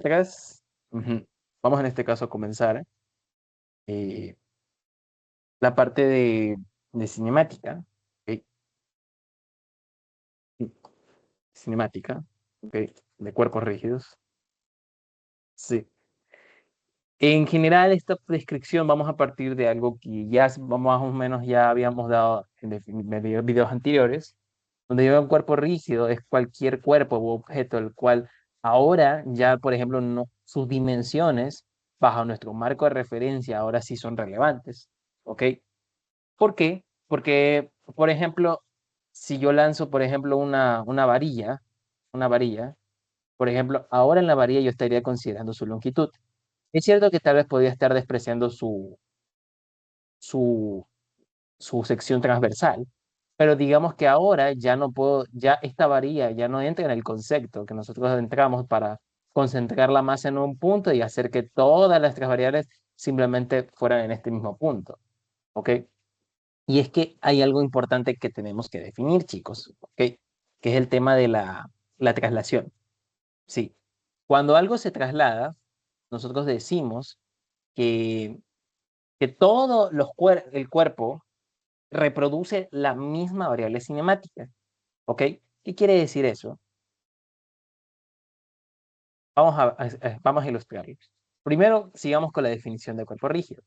mientras, vamos en este caso a comenzar eh, la parte de cinemática, ¿ok? Cinemática, ¿ok? De cuerpos rígidos. Sí. En general, esta descripción vamos a partir de algo que ya más o menos ya habíamos dado en videos anteriores, donde lleva un cuerpo rígido es cualquier cuerpo u objeto el cual ahora ya, por ejemplo, no, sus dimensiones bajo nuestro marco de referencia ahora sí son relevantes, ¿ok? ¿Por qué? Porque, por ejemplo, si yo lanzo, por ejemplo, una varilla, por ejemplo, ahora en la varilla yo estaría considerando su longitud. Es cierto que tal vez podría estar despreciando su, su sección transversal, pero digamos que ahora ya no puedo, ya esta varilla ya no entra en el concepto que nosotros entramos para concentrar la masa en un punto y hacer que todas las tres variables simplemente fueran en este mismo punto, ¿ok? Y es que hay algo importante que tenemos que definir, chicos, ¿ok? Que es el tema de la traslación. Sí, cuando algo se traslada, nosotros decimos que todo el cuerpo reproduce la misma variable cinemática. ¿Ok? ¿Qué quiere decir eso? Vamos a ilustrarlo. Primero, sigamos con la definición de cuerpo rígido.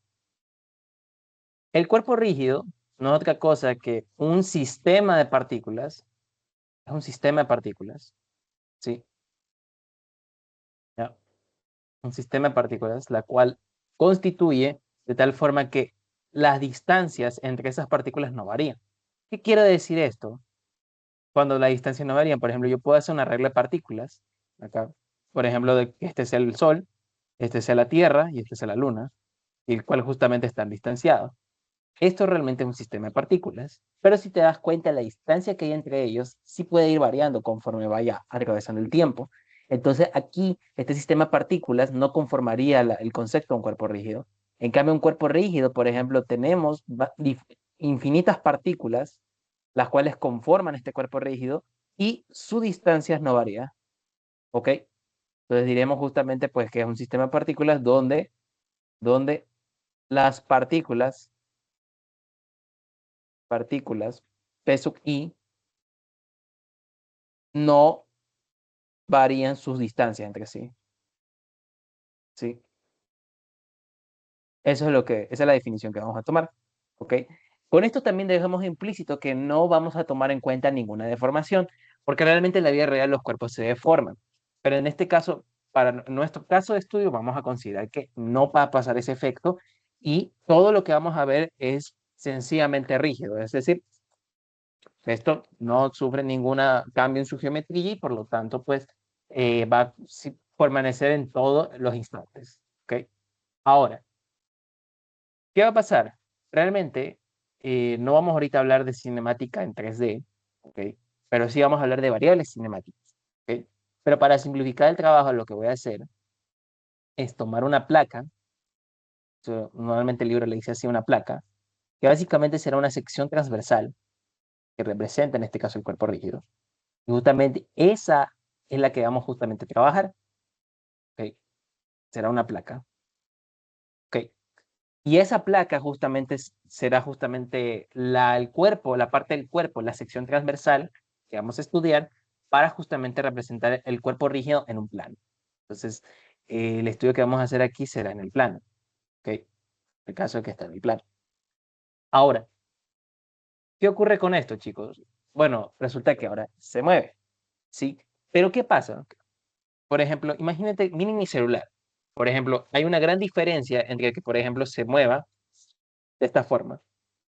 El cuerpo rígido no es otra cosa que un sistema de partículas, es un sistema de partículas, ¿sí? ¿Ya? Un sistema de partículas, la cual constituye de tal forma que las distancias entre esas partículas no varían. ¿Qué quiere decir esto? Cuando la distancia no varía, por ejemplo, yo puedo hacer una regla de partículas, acá, por ejemplo, de que este sea el Sol, este sea la Tierra y este sea la Luna, y el cual justamente están distanciados. Esto realmente es un sistema de partículas, pero si te das cuenta, la distancia que hay entre ellos sí puede ir variando conforme vaya atravesando el tiempo. Entonces aquí, este sistema de partículas no conformaría el concepto de un cuerpo rígido. En cambio, un cuerpo rígido, por ejemplo, tenemos infinitas partículas, las cuales conforman este cuerpo rígido, y su distancia no varía, ¿ok? Entonces diremos justamente pues que es un sistema de partículas donde las partículas P sub i no varían sus distancias entre sí, ¿sí? Esa es la definición que vamos a tomar, ¿ok? Con esto también dejamos implícito que no vamos a tomar en cuenta ninguna deformación, porque realmente en la vida real los cuerpos se deforman. Pero en este caso, para nuestro caso de estudio, vamos a considerar que no va a pasar ese efecto y todo lo que vamos a ver es sencillamente rígido, es decir, esto no sufre ningún cambio en su geometría y por lo tanto, pues, va a permanecer en todos los instantes, ¿ok? Ahora, ¿qué va a pasar? Realmente, no vamos ahorita a hablar de cinemática en 3D, ¿ok? Pero sí vamos a hablar de variables cinemáticas, ¿ok? Pero para simplificar el trabajo, lo que voy a hacer es tomar una placa, normalmente el libro le dice así una placa, que básicamente será una sección transversal que representa en este caso el cuerpo rígido. Y justamente esa es la que vamos justamente a trabajar, ¿ok? Será una placa, ¿ok? Y esa placa justamente será justamente el cuerpo, la parte del cuerpo, la sección transversal que vamos a estudiar para justamente representar el cuerpo rígido en un plano. Entonces, el estudio que vamos a hacer aquí será en el plano, ¿ok? El caso de que está en el plano. Ahora, ¿qué ocurre con esto, chicos? Bueno, resulta que ahora se mueve, ¿sí? Pero ¿qué pasa? Por ejemplo, imagínate, miren mi celular. Por ejemplo, hay una gran diferencia entre que, por ejemplo, se mueva de esta forma,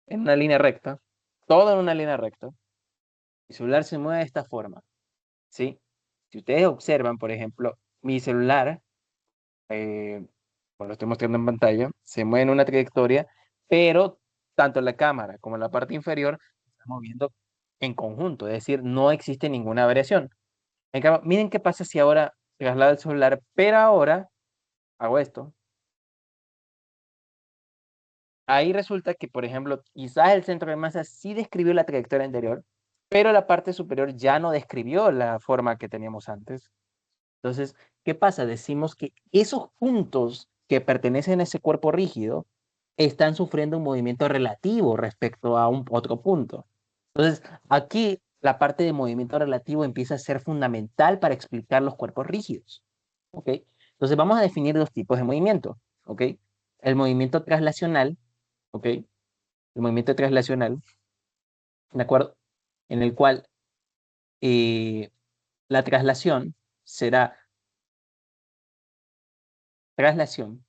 en una línea recta, todo en una línea recta. Mi celular se mueve de esta forma, ¿sí? Si ustedes observan, por ejemplo, mi celular, lo estoy mostrando en pantalla, se mueve en una trayectoria, pero tanto la cámara como la parte inferior se están moviendo en conjunto, es decir, no existe ninguna variación. En cambio, miren qué pasa si ahora traslado el celular, pero ahora hago esto. Ahí resulta que, por ejemplo, quizás el centro de masa sí describió la trayectoria anterior, pero la parte superior ya no describió la forma que teníamos antes. Entonces, ¿qué pasa? Decimos que esos puntos que pertenecen a ese cuerpo rígido están sufriendo un movimiento relativo respecto a un otro punto. Entonces, aquí la parte de movimiento relativo empieza a ser fundamental para explicar los cuerpos rígidos. ¿Ok? Entonces, vamos a definir dos tipos de movimiento. ¿Ok? El movimiento traslacional, ¿ok? El movimiento traslacional, ¿de acuerdo? En el cual eh, la traslación será traslación,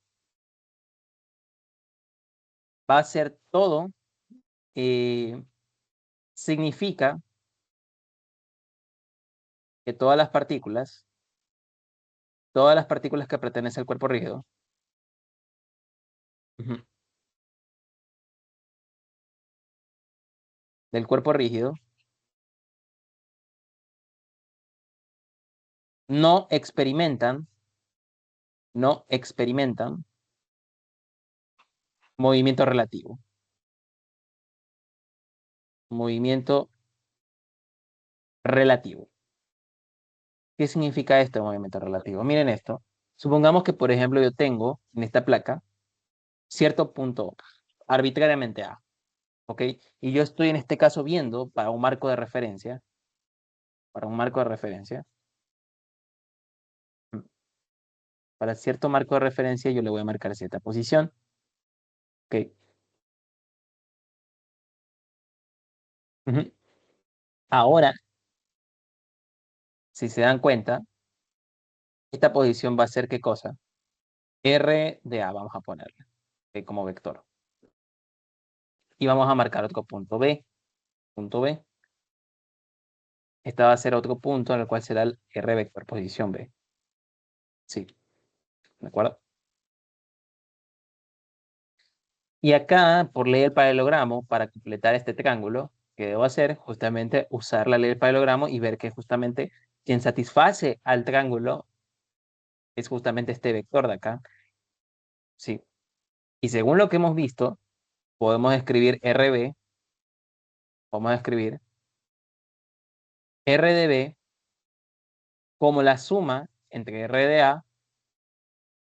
va a ser todo, eh, significa que todas las partículas que pertenecen al cuerpo rígido, ujú, del cuerpo rígido, no experimentan, no experimentan movimiento relativo. Movimiento relativo. ¿Qué significa esto de movimiento relativo? Miren esto. Supongamos que, por ejemplo, yo tengo en esta placa cierto punto arbitrariamente A, ¿ok? Y yo estoy en este caso viendo para un marco de referencia, para un marco de referencia, para cierto marco de referencia yo le voy a marcar cierta posición, ¿ok? Ujú. Ahora, si se dan cuenta, esta posición va a ser ¿qué cosa? R de A, vamos a ponerle, ¿ok? Como vector. Y vamos a marcar otro punto B, punto B. Esta va a ser otro punto en el cual será el R vector posición B. Sí, ¿de acuerdo? Y acá, por ley del paralelogramo, para completar este triángulo, ¿qué debo hacer? Justamente usar la ley del paralelogramo y ver que justamente quien satisface al triángulo es justamente este vector de acá. Sí. Y según lo que hemos visto, podemos escribir RB, vamos a escribir R de B como la suma entre R de A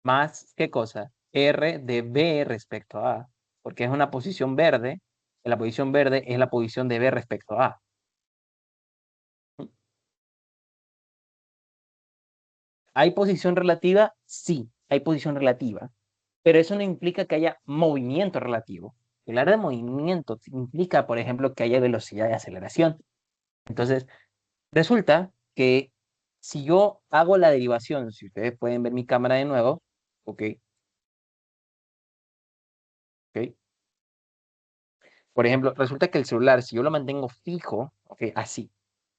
más, ¿qué cosa? R de B respecto a A, porque es una posición verde, la posición verde es la posición de B respecto a A. ¿Hay posición relativa? Sí, hay posición relativa, pero eso no implica que haya movimiento relativo. El área de movimiento implica, por ejemplo, que haya velocidad de aceleración. Entonces, resulta que si yo hago la derivación, si ustedes pueden ver mi cámara de nuevo, ok, ok. Por ejemplo, resulta que el celular, si yo lo mantengo fijo, ok, así,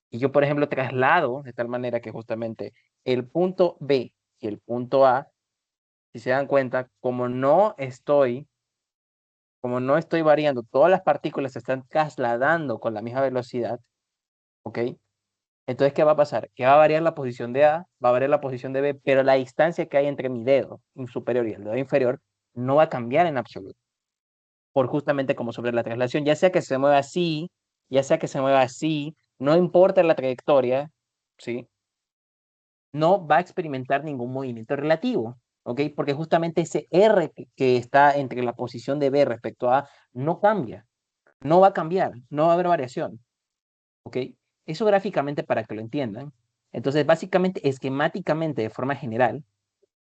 y yo, por ejemplo, traslado de tal manera que justamente el punto B y el punto A, si se dan cuenta, como no estoy variando, todas las partículas se están trasladando con la misma velocidad, ¿ok? Entonces, ¿qué va a pasar? Que va a variar la posición de A, va a variar la posición de B, pero la distancia que hay entre mi dedo superior y el dedo inferior no va a cambiar en absoluto, por justamente como sobre la traslación, ya sea que se mueva así, ya sea que se mueva así, no importa la trayectoria, ¿sí? No va a experimentar ningún movimiento relativo, ¿ok? Porque justamente ese R que está entre la posición de B respecto a no cambia, no va a cambiar, no va a haber variación, ¿ok? Eso gráficamente para que lo entiendan. Entonces, básicamente, esquemáticamente, de forma general,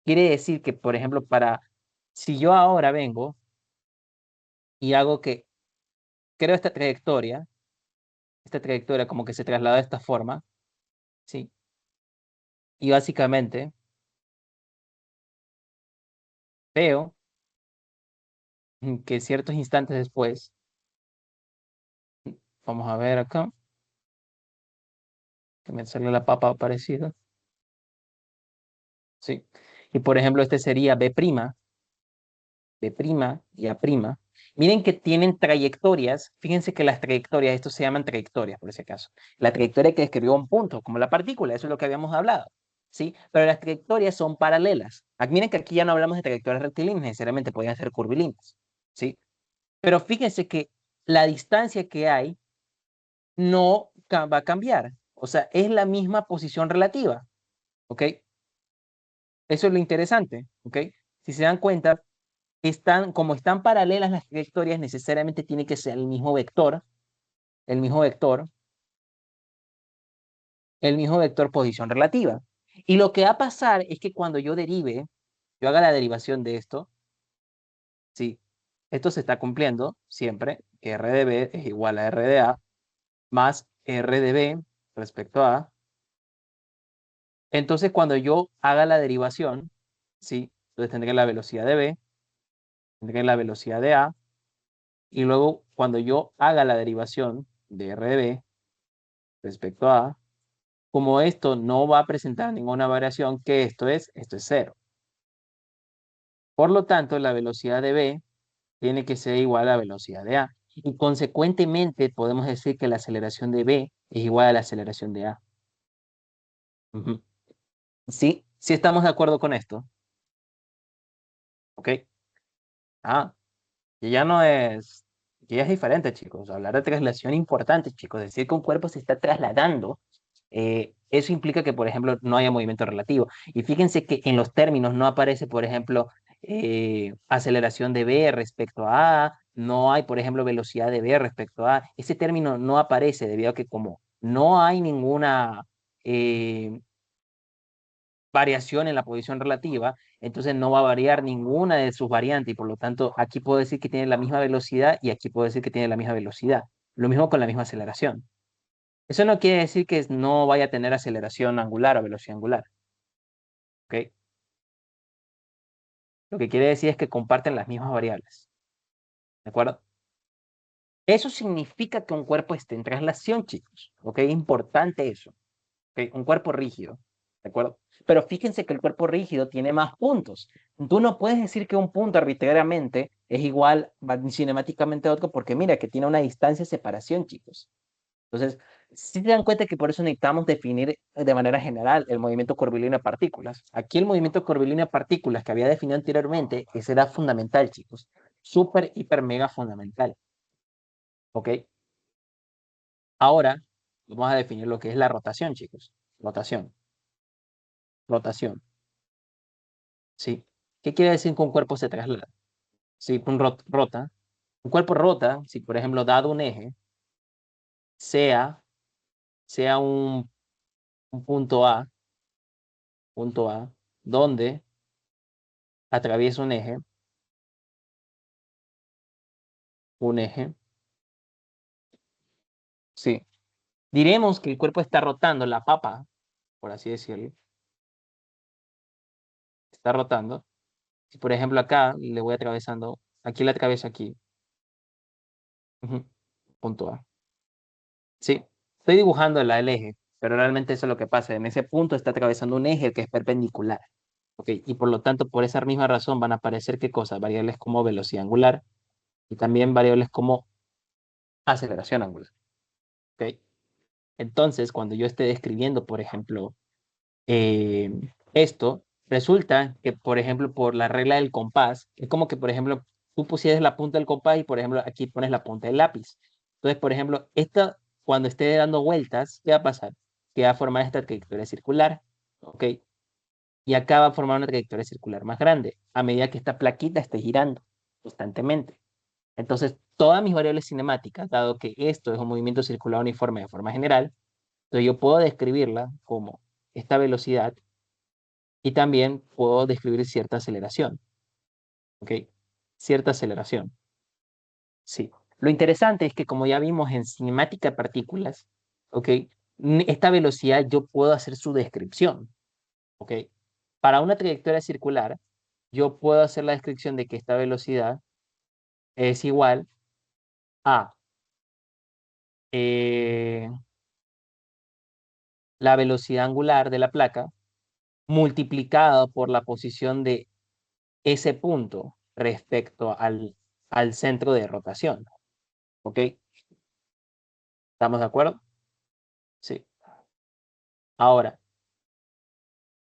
quiere decir que, por ejemplo, si yo ahora vengo y hago que, creo esta trayectoria como que se traslada de esta forma, ¿sí? Y básicamente veo que ciertos instantes después, vamos a ver acá, que me salió la papa parecida, ¿sí? Y por ejemplo, este sería B', B' y A'. Miren que tienen trayectorias, fíjense que las trayectorias, esto se llaman trayectorias por ese caso. La trayectoria que describió un punto, como la partícula, eso es lo que habíamos hablado, ¿sí? Pero las trayectorias son paralelas. Miren que aquí ya no hablamos de trayectorias rectilíneas, necesariamente podrían ser curvilíneas, ¿sí? Pero fíjense que la distancia que hay no va a cambiar. O sea, es la misma posición relativa, ¿ok? Eso es lo interesante, ¿ok? Si se dan cuenta, como están paralelas las trayectorias, necesariamente tiene que ser el mismo vector, el mismo vector posición relativa. Y lo que va a pasar es que cuando yo haga la derivación de esto, sí, esto se está cumpliendo siempre, que R de B es igual a R de A más R de B respecto a A. Entonces, cuando yo haga la derivación, sí, entonces tendré la velocidad de B, tendré la velocidad de A, y luego cuando yo haga la derivación de R de B respecto a A, como esto no va a presentar ninguna variación, que esto es cero. Por lo tanto, la velocidad de B tiene que ser igual a la velocidad de A. Y consecuentemente podemos decir que la aceleración de B es igual a la aceleración de A. Ujú. Sí, sí estamos de acuerdo con esto. ¿Ok? Ah, que ya no es, que ya es diferente, chicos. Hablar de traslación es importante, chicos. Decir que un cuerpo se está trasladando, eso implica que, por ejemplo, no haya movimiento relativo. Y fíjense que en los términos no aparece, por ejemplo, aceleración de B respecto a A, no hay, por ejemplo, velocidad de B respecto a A. Ese término no aparece debido a que como no hay ninguna eh, variación en la posición relativa, entonces no va a variar ninguna de sus variantes y por lo tanto aquí puedo decir que tiene la misma velocidad y aquí puedo decir que tiene la misma velocidad. Lo mismo con la misma aceleración. Eso no quiere decir que no vaya a tener aceleración angular o velocidad angular, ¿ok? Lo que quiere decir es que comparten las mismas variables, ¿de acuerdo? Eso significa que un cuerpo esté en traslación, chicos, ¿ok? Importante eso, ¿ok? Un cuerpo rígido, ¿de acuerdo? Pero fíjense que el cuerpo rígido tiene más puntos. Tú no puedes decir que un punto arbitrariamente es igual cinemáticamente a otro porque mira que tiene una distancia de separación, chicos. Entonces, si te dan cuenta que por eso necesitamos definir de manera general el movimiento curvilíneo de partículas. Aquí el movimiento curvilíneo de partículas que había definido anteriormente, ese era fundamental, chicos. Súper, hiper, mega fundamental. ¿Ok? Ahora vamos a definir lo que es la rotación, chicos. Rotación, rotación. ¿Sí? ¿Qué quiere decir que un cuerpo se traslada? Si rota, un cuerpo rota, si por ejemplo dado un eje, sea, sea un punto A, donde atraviesa un eje, sí. Diremos que el cuerpo está rotando, la papa, por así decirlo, está rotando. Si por ejemplo acá le voy atravesando, aquí la atraveso aquí, ujú, punto A. Sí, estoy dibujando el eje, pero realmente eso es lo que pasa. En ese punto está atravesando un eje que es perpendicular. ¿Ok? Y por lo tanto, por esa misma razón van a aparecer qué cosas, variables como velocidad angular y también variables como aceleración angular. ¿Ok? Entonces, cuando yo esté describiendo, por ejemplo, eh, esto, resulta que, por ejemplo, por la regla del compás, es como que, por ejemplo, tú pusieras la punta del compás y, por ejemplo, aquí pones la punta del lápiz. Entonces, por ejemplo, esta, cuando esté dando vueltas, ¿qué va a pasar? Que va a formar esta trayectoria circular, ¿ok? Y acá va a formar una trayectoria circular más grande, a medida que esta plaquita esté girando constantemente. Entonces, todas mis variables cinemáticas, dado que esto es un movimiento circular uniforme de forma general, entonces yo puedo describirla como esta velocidad y también puedo describir cierta aceleración, ¿ok? Cierta aceleración, sí. Lo interesante es que como ya vimos en cinemática de partículas, ¿ok? Esta velocidad yo puedo hacer su descripción, ¿ok? Para una trayectoria circular, yo puedo hacer la descripción de que esta velocidad es igual a eh, la velocidad angular de la placa multiplicado por la posición de ese punto respecto al centro de rotación. ¿Ok? ¿Estamos de acuerdo? Sí. Ahora,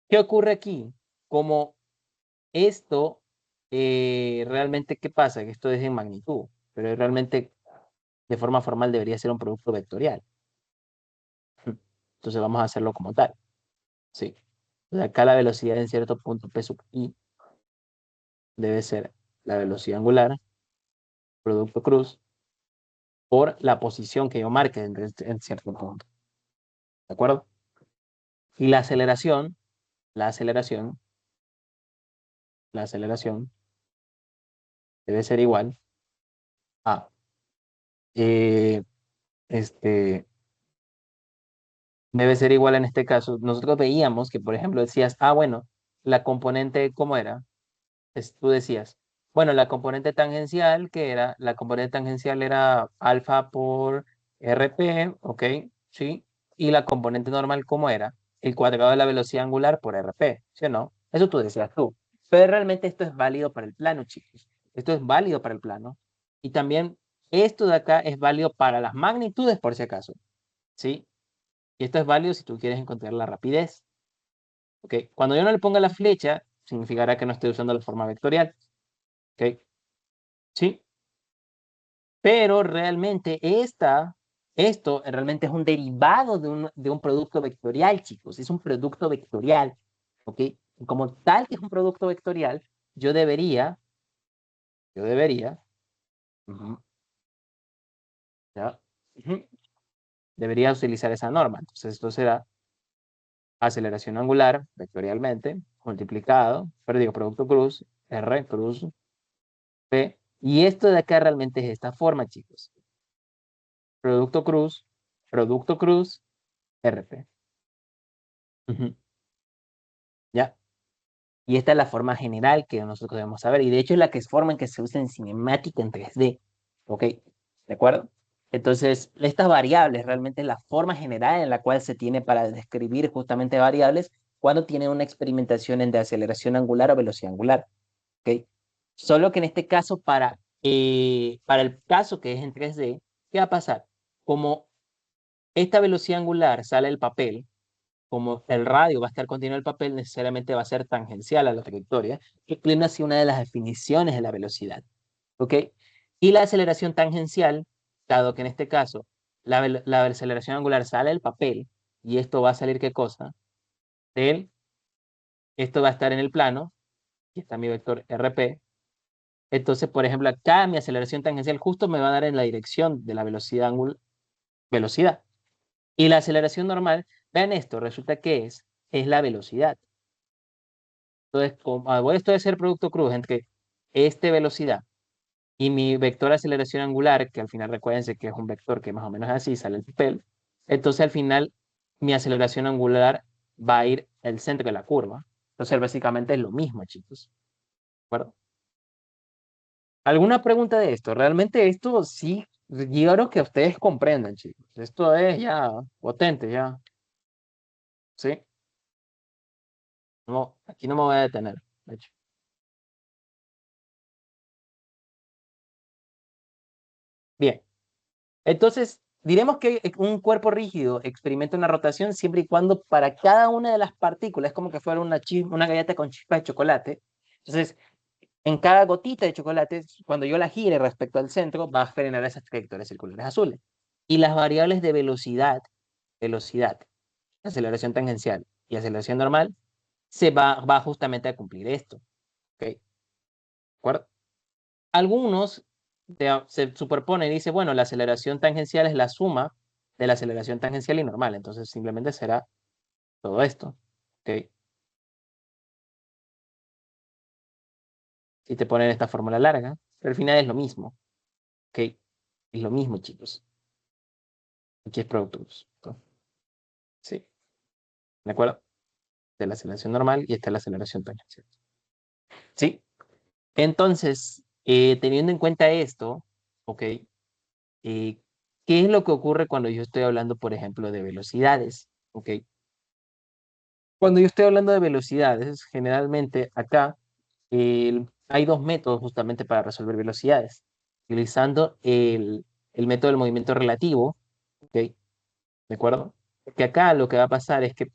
¿qué ocurre aquí? Como esto, realmente, ¿qué pasa? Que esto es en magnitud, pero realmente de forma formal debería ser un producto vectorial. Entonces vamos a hacerlo como tal. Sí. Acá la velocidad en cierto punto P sub i debe ser la velocidad angular, producto cruz, por la posición que yo marque en cierto punto. ¿De acuerdo? Y la aceleración, la aceleración debe ser igual a, eh, este, debe ser igual en este caso. Nosotros veíamos que, por ejemplo, decías, bueno, la componente, ¿cómo era? Tú decías, bueno, la componente tangencial, que era, la componente tangencial era alfa por RP, ¿ok? Sí. Y la componente normal, ¿cómo era? El cuadrado de la velocidad angular por RP, ¿sí o no? Eso tú decías tú. Pero realmente esto es válido para el plano, chicos. Esto es válido para el plano. Y también esto de acá es válido para las magnitudes, por si acaso, ¿sí? Y esto es válido si tú quieres encontrar la rapidez, ¿ok? Cuando yo no le ponga la flecha, significará que no estoy usando la forma vectorial, ¿ok? Sí, pero realmente esto realmente es un derivado de un producto vectorial, chicos. Es un producto vectorial, ¿ok? Y como tal que es un producto vectorial, yo debería, ujú, ya, ujú, debería utilizar esa norma. Entonces esto será aceleración angular vectorialmente multiplicado, pero digo producto cruz, R cruz, P. Y esto de acá realmente es esta forma, chicos. Producto cruz, RP. Ujú, ¿ya? Y esta es la forma general que nosotros debemos saber. Y de hecho es la que es forma en que se usa en cinemática en 3D. ¿Ok? ¿De acuerdo? Entonces, estas variables realmente es la forma general en la cual se tiene para describir justamente variables cuando tiene una experimentación en de aceleración angular o velocidad angular. ¿Ok? Solo que en este caso, para el caso que es en 3D, ¿qué va a pasar? Como esta velocidad angular sale del papel, como el radio va a estar continuo en el papel, necesariamente va a ser tangencial a la trayectoria, que inclina hacia una de las definiciones de la velocidad. ¿Ok? Y la aceleración tangencial, dado que en este caso la aceleración angular sale del papel, y esto va a salir, ¿qué cosa? Del, esto va a estar en el plano, y está mi vector RP. Entonces, por ejemplo, acá mi aceleración tangencial justo me va a dar en la dirección de la velocidad. Y la aceleración normal, vean esto, resulta que es la velocidad. Entonces, como esto de ser producto cruz entre esta velocidad y mi vector de aceleración angular, que al final recuérdense que es un vector que más o menos así sale el papel, entonces al final mi aceleración angular va a ir al centro de la curva. Entonces básicamente es lo mismo, chicos. ¿De acuerdo? ¿Alguna pregunta de esto? Realmente esto sí, yo quiero que ustedes comprendan, chicos. Esto es ya potente, ya. ¿Sí? No, aquí no me voy a detener, de hecho. Bien. Entonces, diremos que un cuerpo rígido experimenta una rotación siempre y cuando para cada una de las partículas, es como que fuera una galleta con chispa de chocolate. Entonces, en cada gotita de chocolate, cuando yo la gire respecto al centro, va a frenar esas trayectorias circulares azules. Y las variables de velocidad, aceleración tangencial y aceleración normal, va justamente a cumplir esto. ¿Ok? ¿De acuerdo? Algunos se superponen y dice, bueno, la aceleración tangencial es la suma de la aceleración tangencial y normal. Entonces simplemente será todo esto. ¿Ok? Si te ponen esta fórmula larga, pero al final es lo mismo. ¿Ok? Es lo mismo, chicos. Aquí es producto cruz. Sí. ¿De acuerdo? De la aceleración normal y esta es la aceleración tangencial. ¿Sí? Entonces, teniendo en cuenta esto, ¿ok? ¿Qué es lo que ocurre cuando yo estoy hablando, por ejemplo, de velocidades? ¿Ok? Cuando yo estoy hablando de velocidades, generalmente acá hay dos métodos justamente para resolver velocidades. Utilizando el método del movimiento relativo, ¿ok? ¿De acuerdo? Porque acá lo que va a pasar es que,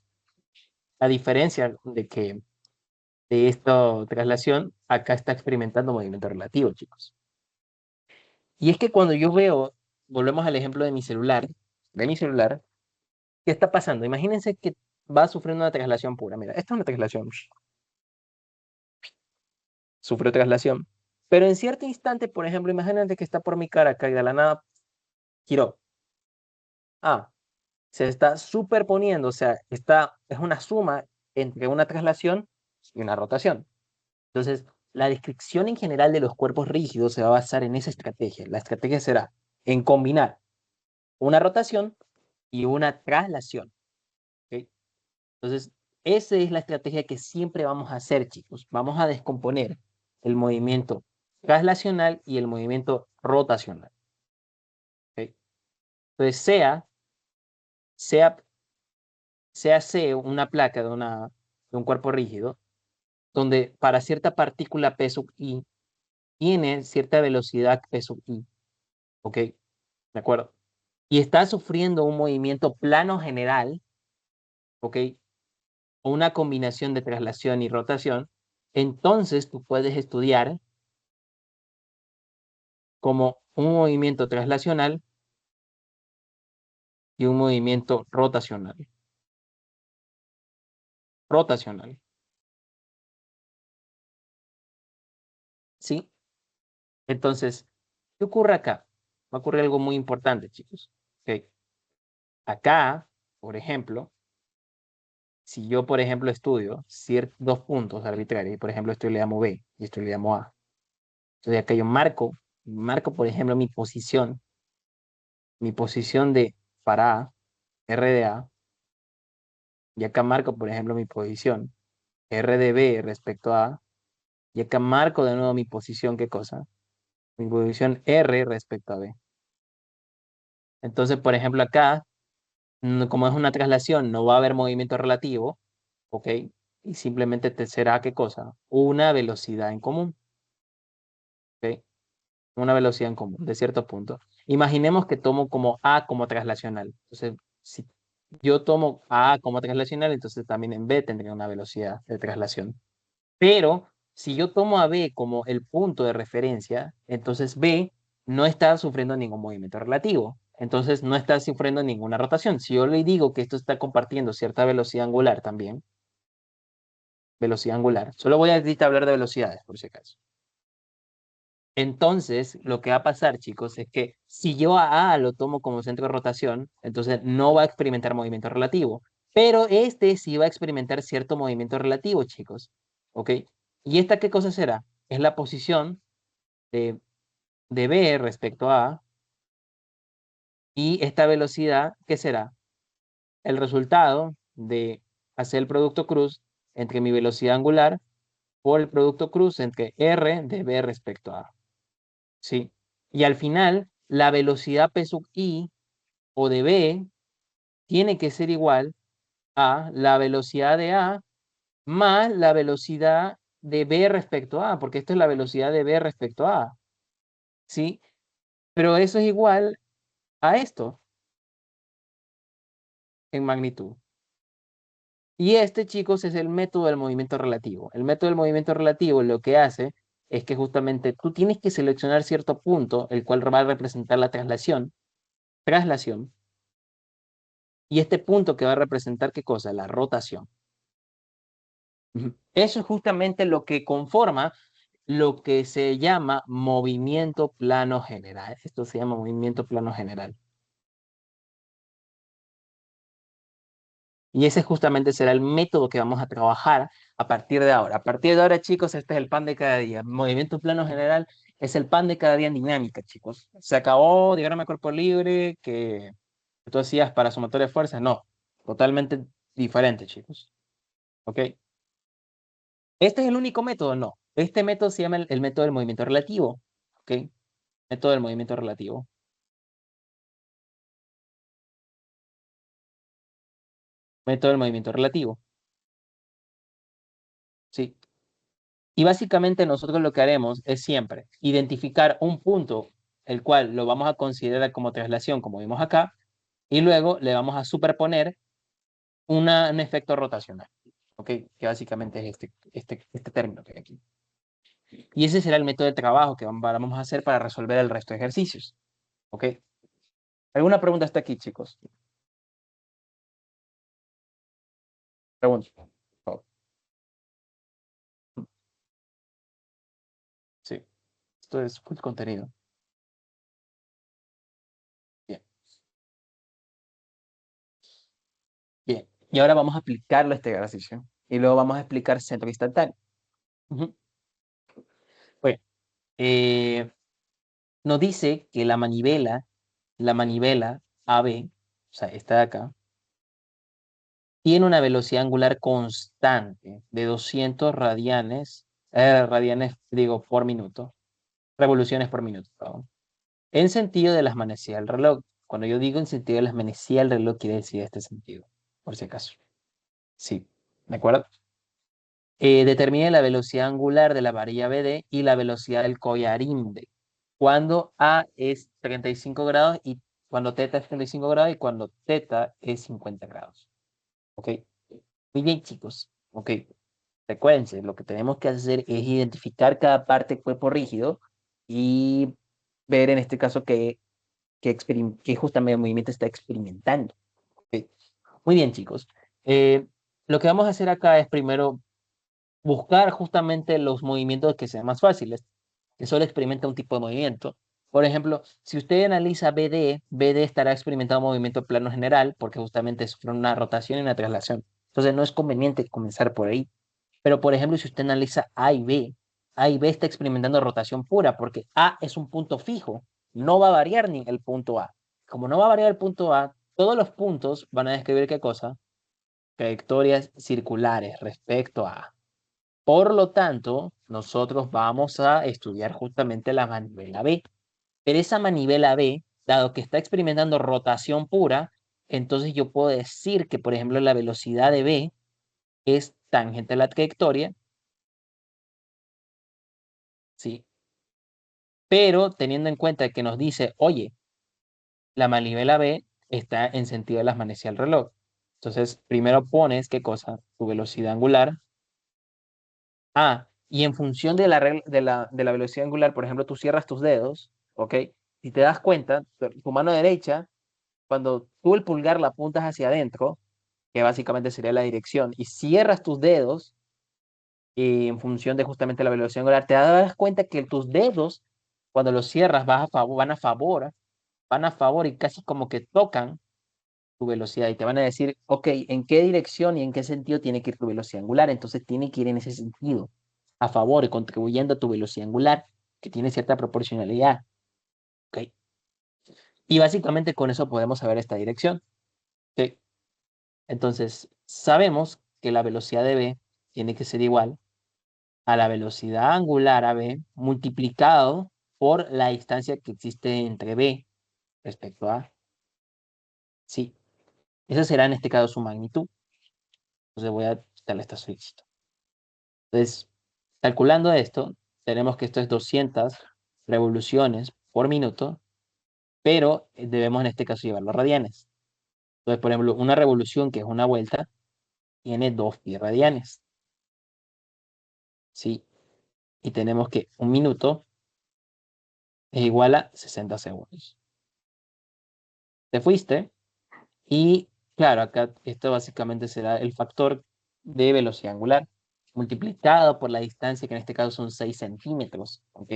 a diferencia de esta traslación, acá está experimentando movimiento relativo, chicos. Y es que cuando yo veo, volvemos al ejemplo de mi celular, ¿qué está pasando? Imagínense que va sufriendo una traslación pura. Mira, esta es una traslación. Sufrió traslación. Pero en cierto instante, por ejemplo, imagínate que está por mi cara acá y de la nada giró. Ah, se está superponiendo, o sea, es una suma entre una traslación y una rotación. Entonces, la descripción en general de los cuerpos rígidos se va a basar en esa estrategia. La estrategia será en combinar una rotación y una traslación. ¿Ok? Entonces, esa es la estrategia que siempre vamos a hacer, chicos. Vamos a descomponer el movimiento traslacional y el movimiento rotacional. ¿Ok? Entonces, sea, sea C una placa de un cuerpo rígido, donde para cierta partícula P sub I tiene cierta velocidad P sub I. ¿Ok? ¿De acuerdo? Y está sufriendo un movimiento plano general, ¿ok? O una combinación de traslación y rotación, entonces tú puedes estudiar como un movimiento traslacional y un movimiento rotacional. Rotacional. ¿Sí? Entonces, ¿qué ocurre acá? Va a ocurrir algo muy importante, chicos. ¿Ok? Acá, por ejemplo, si yo, por ejemplo, estudio dos puntos arbitrarios, y por ejemplo, esto le llamo B y esto le llamo A. Entonces, acá yo marco, por ejemplo, mi posición de para A, R de A, y acá marco, por ejemplo, mi posición R de B respecto a A, y acá marco de nuevo mi posición, ¿qué cosa? Mi posición R respecto a B. Entonces, por ejemplo, acá, como es una traslación, no va a haber movimiento relativo, ¿ok? Y simplemente te será, ¿qué cosa? Una velocidad en común, ¿ok? Una velocidad en común, de cierto punto. Imaginemos que tomo como A como traslacional. Entonces, si yo tomo a A como traslacional, entonces también en B tendría una velocidad de traslación. Pero si yo tomo a B como el punto de referencia, entonces B no está sufriendo ningún movimiento relativo. Entonces no está sufriendo ninguna rotación. Si yo le digo que esto está compartiendo cierta velocidad angular también, velocidad angular, solo voy a necesitar hablar de velocidades por si acaso. Entonces, lo que va a pasar, chicos, es que si yo a A lo tomo como centro de rotación, entonces no va a experimentar movimiento relativo. Pero este sí va a experimentar cierto movimiento relativo, chicos. ¿Ok? ¿Y esta qué cosa será? Es la posición de, de B respecto a A. Y esta velocidad, ¿qué será? El resultado de hacer el producto cruz entre mi velocidad angular por el producto cruz entre R de B respecto a A. ¿Sí? Y al final, la velocidad P sub I o de B tiene que ser igual a la velocidad de A más la velocidad de B respecto a A, porque esto es la velocidad de B respecto a A. ¿Sí? Pero eso es igual a esto en magnitud. Y este, chicos, es el método del movimiento relativo. El método del movimiento relativo lo que hace es que justamente tú tienes que seleccionar cierto punto, el cual va a representar la traslación, y este punto que va a representar ¿qué cosa? La rotación. Ujú. Eso es justamente lo que conforma lo que se llama movimiento plano general. Esto se llama movimiento plano general. Y ese justamente será el método que vamos a trabajar a partir de ahora. A partir de ahora, chicos, este es el pan de cada día. Movimiento plano general es el pan de cada día en dinámica, chicos. Se acabó diagrama de cuerpo libre que tú hacías para sumatoria de fuerzas. No, totalmente diferente, chicos. ¿Ok? ¿Este es el único método? No. Este método se llama el método del movimiento relativo. ¿Ok? Método del movimiento relativo. Método del movimiento relativo. ¿Sí? Y básicamente nosotros lo que haremos es siempre identificar un punto el cual lo vamos a considerar como traslación, como vimos acá, y luego le vamos a superponer un efecto rotacional, ¿ok? Que básicamente es este término que hay aquí. Y ese será el método de trabajo que vamos a hacer para resolver el resto de ejercicios, ¿ok? ¿Alguna pregunta hasta aquí, chicos? Pregunta. Por favor. Sí, esto es full contenido. Bien, bien. Y ahora vamos a aplicarlo a este ejercicio. Y luego vamos a explicar centro instantáneo. Ujú. Bueno, eh, nos dice que la manivela AB, o sea, esta de acá, tiene una velocidad angular constante de 200 radianes, digo, por minuto, revoluciones por minuto, perdón, en sentido de las manecillas del reloj. Cuando yo digo en sentido de las manecillas del reloj, quiere decir este sentido, por si acaso. Sí, ¿de acuerdo? Determine la velocidad angular de la varilla BD y la velocidad del collarín D. Cuando A es 35 grados y cuando θ es 35 grados y cuando θ es 50 grados. ¿Ok? Muy bien, chicos. ¿Ok? Recuérdense, lo que tenemos que hacer es identificar cada parte del cuerpo rígido y ver en este caso que justamente el movimiento está experimentando. ¿Ok? Muy bien, chicos. Lo que vamos a hacer acá es primero buscar justamente los movimientos que sean más fáciles, que solo experimenta un tipo de movimiento. Por ejemplo, si usted analiza BD, BD estará experimentando movimiento plano general porque justamente sufre una rotación y una traslación. Entonces no es conveniente comenzar por ahí. Pero, por ejemplo, si usted analiza A y B, A y B está experimentando rotación pura porque A es un punto fijo, no va a variar ni el punto A. Como no va a variar el punto A, todos los puntos van a describir qué cosa, trayectorias circulares respecto a A. Por lo tanto, nosotros vamos a estudiar justamente la manivela B. Pero esa manivela B, dado que está experimentando rotación pura, entonces yo puedo decir que, por ejemplo, la velocidad de B es tangente a la trayectoria, ¿sí? Pero teniendo en cuenta que nos dice, oye, la manivela B está en sentido de las manecillas del reloj. Entonces, primero pones, ¿qué cosa? Tu velocidad angular. Y en función de la velocidad angular, por ejemplo, tú cierras tus dedos, ¿ok? Si te das cuenta, tu mano derecha, cuando tú el pulgar la apuntas hacia adentro, que básicamente sería la dirección, y cierras tus dedos, y en función de justamente la velocidad angular, te das cuenta que tus dedos, cuando los cierras, van a favor y casi como que tocan tu velocidad y te van a decir, ok, ¿en qué dirección y en qué sentido tiene que ir tu velocidad angular? Entonces tiene que ir en ese sentido, a favor y contribuyendo a tu velocidad angular, que tiene cierta proporcionalidad. Ok. Y básicamente con eso podemos saber esta dirección. Ok. Entonces, sabemos que la velocidad de B tiene que ser igual a la velocidad angular a B multiplicado por la distancia que existe entre B respecto a A. Sí, esa será en este caso su magnitud. Entonces voy a quitarle esta solicitud. Entonces, calculando esto, tenemos que esto es 200 revoluciones por minuto, pero debemos en este caso llevarlo a radianes. Entonces, por ejemplo, una revolución que es una vuelta tiene 2 pi radianes, ¿sí? Y tenemos que un minuto es igual a 60 segundos. Te fuiste y, claro, acá esto básicamente será el factor de velocidad angular multiplicado por la distancia, que en este caso son 6 centímetros, ¿ok?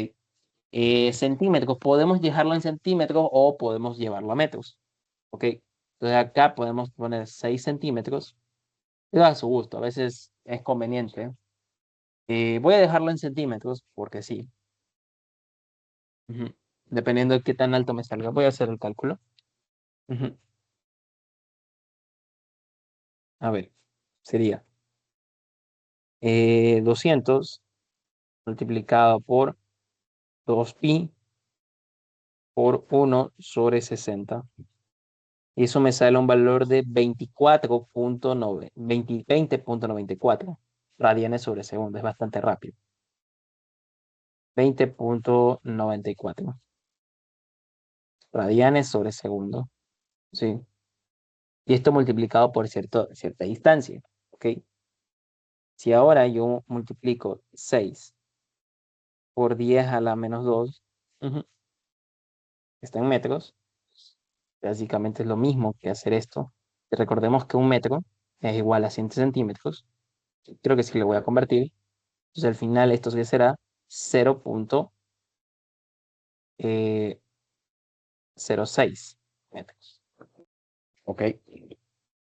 Centímetros, podemos dejarlo en centímetros o podemos llevarlo a metros, ¿ok? Entonces acá podemos poner 6 centímetros, pero a su gusto, a veces es conveniente. Voy a dejarlo en centímetros porque sí. Ujú. Dependiendo de qué tan alto me salga, voy a hacer el cálculo. Ujú. A ver, sería 200 multiplicado por 2pi por 1/60. Y eso me sale un valor de 20,94 radianes sobre segundo. Es bastante rápido. 20,94 radianes sobre segundo. Sí. Y esto multiplicado por cierta distancia. ¿Ok? Si ahora yo multiplico 6 por 10 a la menos 2, ujú, está en metros, básicamente es lo mismo que hacer esto. Recordemos que un metro es igual a 100 centímetros. Creo que sí le voy a convertir. Entonces al final esto sí será 0.06 metros. ¿Ok?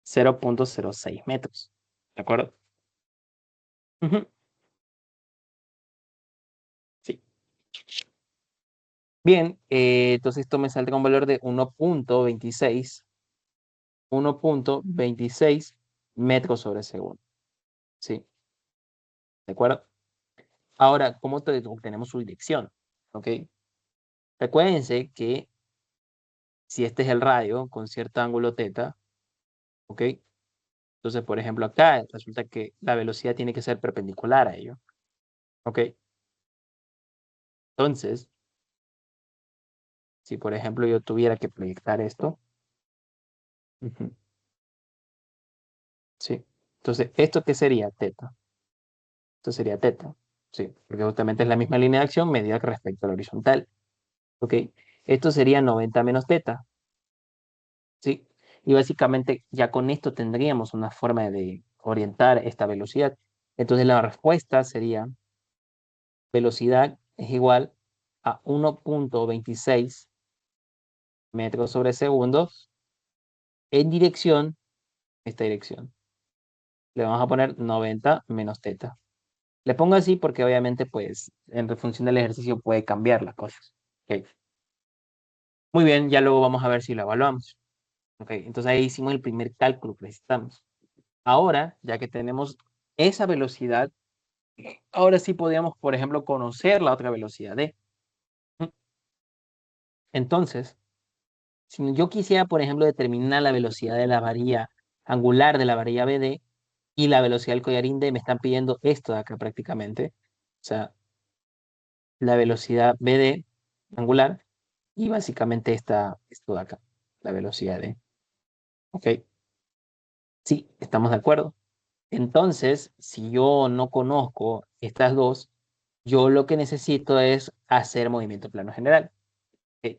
0.06 metros. ¿De acuerdo? Ujú. Sí. Bien, entonces esto me saldrá un valor de 1.26 metros sobre segundo. ¿Sí? ¿De acuerdo? Ahora, ¿cómo obtenemos su dirección? ¿Ok? Recuérdense que si este es el radio con cierto ángulo teta, ¿ok? Entonces, por ejemplo, acá resulta que la velocidad tiene que ser perpendicular a ello, ¿ok? Entonces, si por ejemplo yo tuviera que proyectar esto, ujú, ¿sí? Entonces, ¿esto qué sería? Teta. Esto sería teta, ¿sí? Porque justamente es la misma línea de acción medida que respecto a la horizontal, ¿ok? Esto sería 90 menos teta, ¿sí? Y básicamente ya con esto tendríamos una forma de orientar esta velocidad. Entonces la respuesta sería velocidad es igual a 1.26 metros sobre segundos en dirección, esta dirección. Le vamos a poner 90 menos teta. Le pongo así porque obviamente pues en función del ejercicio puede cambiar las cosas. Ok. Muy bien, ya luego vamos a ver si lo evaluamos. Ok, entonces ahí hicimos el primer cálculo que necesitamos. Ahora, ya que tenemos esa velocidad, ahora sí podríamos, por ejemplo, conocer la otra velocidad D. Entonces, si yo quisiera, por ejemplo, determinar la velocidad de la varilla angular de la varilla BD y la velocidad del collarín D, me están pidiendo esto de acá prácticamente. O sea, la velocidad BD angular y básicamente esto de acá, la velocidad D. ¿Ok? Sí, estamos de acuerdo. Entonces, si yo no conozco estas dos, yo lo que necesito es hacer movimiento plano general. ¿Ok?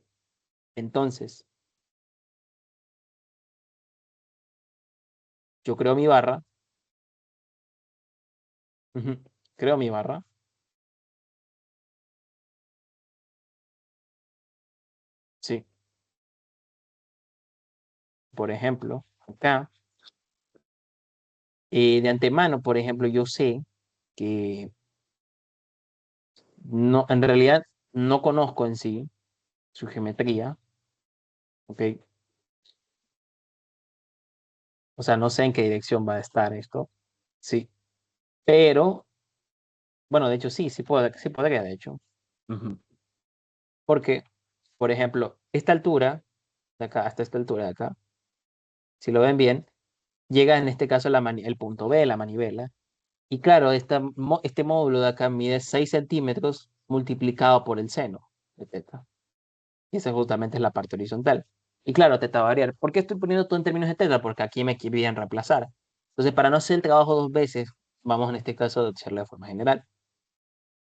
Entonces, yo creo mi barra. Ujú, creo mi barra. Sí. Por ejemplo, acá, de antemano, por ejemplo, yo sé que no, en realidad no conozco en sí su geometría, ¿ok? O sea, no sé en qué dirección va a estar esto, sí. Pero, bueno, de hecho, sí podría, de hecho. Ujú. Porque, por ejemplo, esta altura, de acá hasta esta altura de acá, si lo ven bien, llega en este caso el punto B, la manivela. Y claro, este módulo de acá mide 6 centímetros multiplicado por el seno de teta. Y esa justamente es la parte horizontal. Y claro, teta va a variar. ¿Por qué estoy poniendo todo en términos de teta? Porque aquí me quieren reemplazar. Entonces, para no hacer el trabajo dos veces, vamos en este caso a hacerlo de forma general.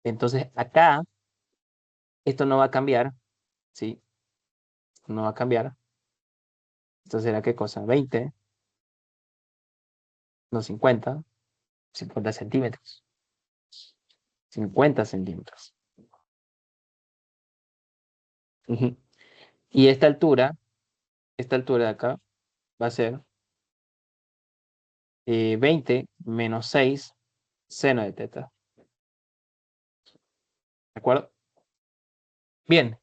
Entonces, acá, esto no va a cambiar, ¿sí? No va a cambiar. Esto será qué cosa, 20, no 50 centímetros. 50 centímetros. Ujú. Y esta altura de acá, va a ser 20 menos 6 seno de teta. ¿De acuerdo? Bien,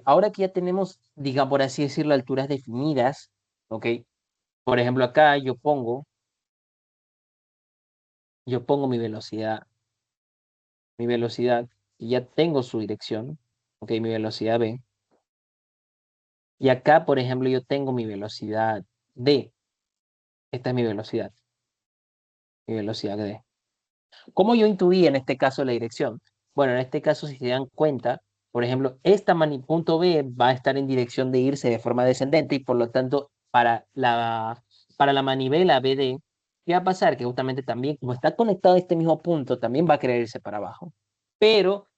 ahora que ya tenemos, digamos, por así decirlo, alturas definidas, ¿ok? Por ejemplo, acá yo pongo mi velocidad, y ya tengo su dirección, ¿ok? Mi velocidad B. Y acá, por ejemplo, yo tengo mi velocidad D. Esta es mi velocidad D. ¿Cómo yo intuí en este caso la dirección? Bueno, en este caso, si se dan cuenta, por ejemplo, punto B va a estar en dirección de irse de forma descendente y por lo tanto, para la manivela BD, ¿qué va a pasar? Que justamente también, como está conectado a este mismo punto, también va a querer irse para abajo. Pero,